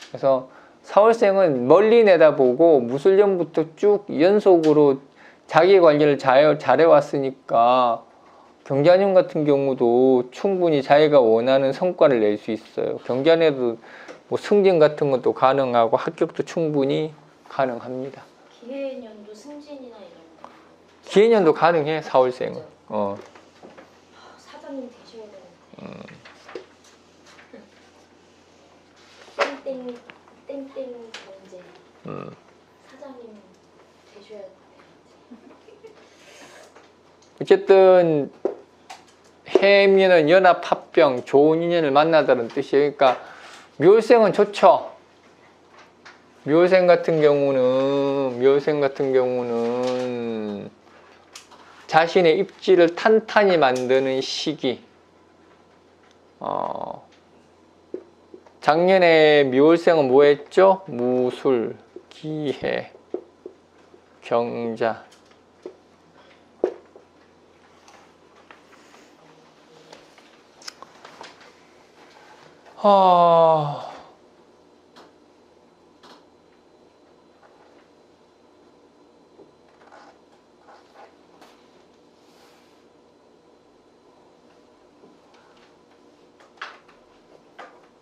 그래서 4월생은 멀리 내다보고 무술년부터 쭉 연속으로 자기 관리를 잘해왔으니까 경자년 같은 경우도 충분히 자기가 원하는 성과를 낼 수 있어요. 경자년에도 뭐 승진 같은 것도 가능하고 합격도 충분히 가능합니다. 기해년도 승진이나 이런 거. 기해년도 가능해, 4월생은. 사장님 되셔야 되는데. 땡땡 경제. 사장님 되셔야 돼. 어쨌든 해미는 연합 합병 좋은 인연을 만나다는 뜻이에요. 그러니까 묘생은 좋죠. 묘생 같은 경우는 자신의 입지를 탄탄히 만드는 시기. 작년에 묘생은 뭐 했죠? 무술, 기해, 경자.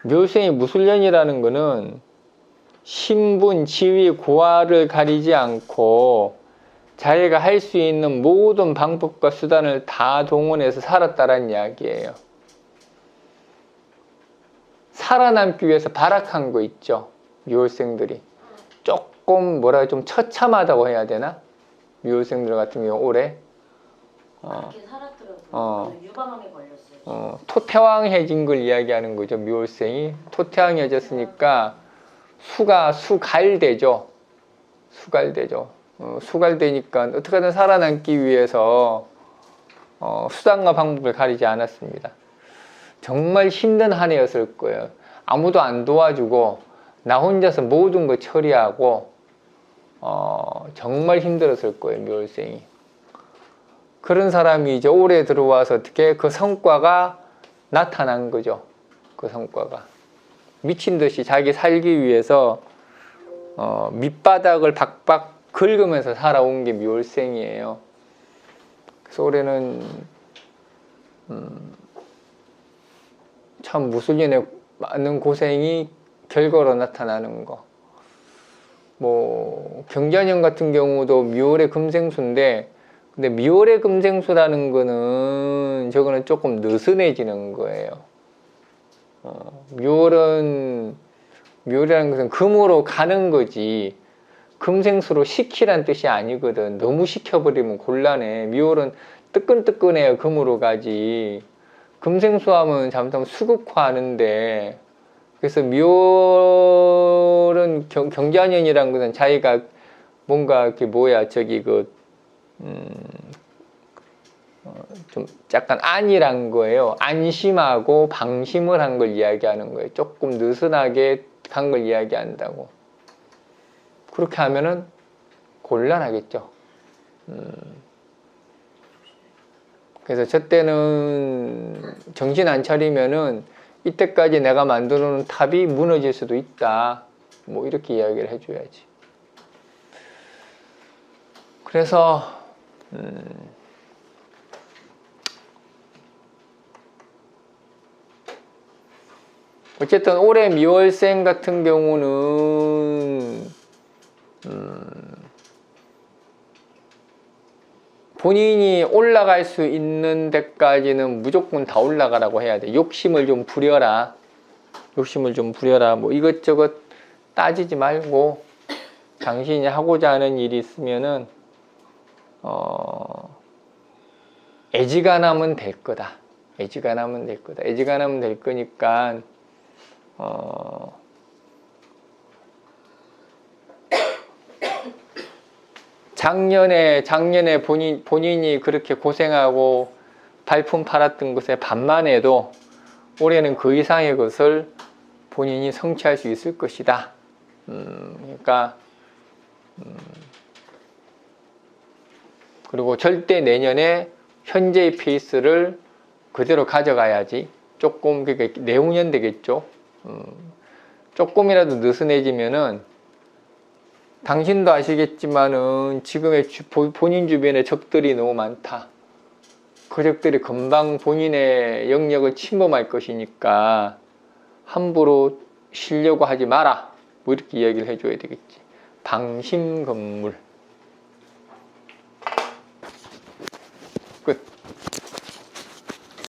묘생이 무술년이라는 거는 신분, 지위, 고하를 가리지 않고 자기가 할 수 있는 모든 방법과 수단을 다 동원해서 살았다는 이야기예요. 살아남기 위해서 발악한 거 있죠. 묘생들이. 조금 좀 처참하다고 해야 되나? 묘생들 같은 경우 올해. 그렇게 살았더라고요. 유방암에 걸렸어요. 토태왕해진 걸 이야기하는 거죠. 묘생이. 토태왕해졌으니까 수갈되죠. 수갈되니까 어떻게든 살아남기 위해서 수단과 방법을 가리지 않았습니다. 정말 힘든 한 해였을 거예요. 아무도 안 도와주고 나 혼자서 모든 거 처리하고 정말 힘들었을 거예요. 묘월생이. 그런 사람이 이제 올해 들어와서 어떻게 그 성과가 나타난 거죠. 그 성과가. 미친 듯이 자기 살기 위해서 밑바닥을 박박 긁으면서 살아온 게 묘월생이에요. 그래서 올해는 참 무술년에 많은 고생이 결과로 나타나는 거. 뭐 경자년 같은 경우도 미월의 금생수인데, 근데 미월의 금생수라는 거는 저거는 조금 느슨해지는 거예요. 미월이라는 것은 금으로 가는 거지 금생수로 식히란 뜻이 아니거든. 너무 식혀버리면 곤란해. 미월은 뜨끈뜨끈해요. 금으로 가지. 금생수하면 잘못하면 수극화하는데, 그래서 미월은 경자년이라는 것은 자기가 뭔가 좀 약간 안이란 거예요. 안심하고 방심을 한 걸 이야기하는 거예요. 조금 느슨하게 간 걸 이야기한다고. 그렇게 하면은 곤란하겠죠. 그래서 저 때는 정신 안 차리면은 이때까지 내가 만들어 놓은 탑이 무너질 수도 있다. 뭐 이렇게 이야기를 해줘야지. 그래서 어쨌든 올해 미월생 같은 경우는 본인이 올라갈 수 있는 데까지는 무조건 다 올라가라고 해야 돼. 욕심을 좀 부려라. 뭐 이것저것 따지지 말고 당신이 하고자 하는 일이 있으면은 애지간하면 될 거다. 애지간하면 될 거다. 애지간하면 될 거니까 작년에 본인이 그렇게 고생하고 발품 팔았던 것에 반만 해도 올해는 그 이상의 것을 본인이 성취할 수 있을 것이다. 그러니까 그리고 절대 내년에 현재의 페이스를 그대로 가져가야지. 조금 그러니까 내후년 되겠죠. 조금이라도 느슨해지면은 당신도 아시겠지만은 지금의 본인 주변에 적들이 너무 많다. 그 적들이 금방 본인의 영역을 침범할 것이니까 함부로 쉬려고 하지 마라. 뭐 이렇게 이야기를 해줘야 되겠지. 방심건물.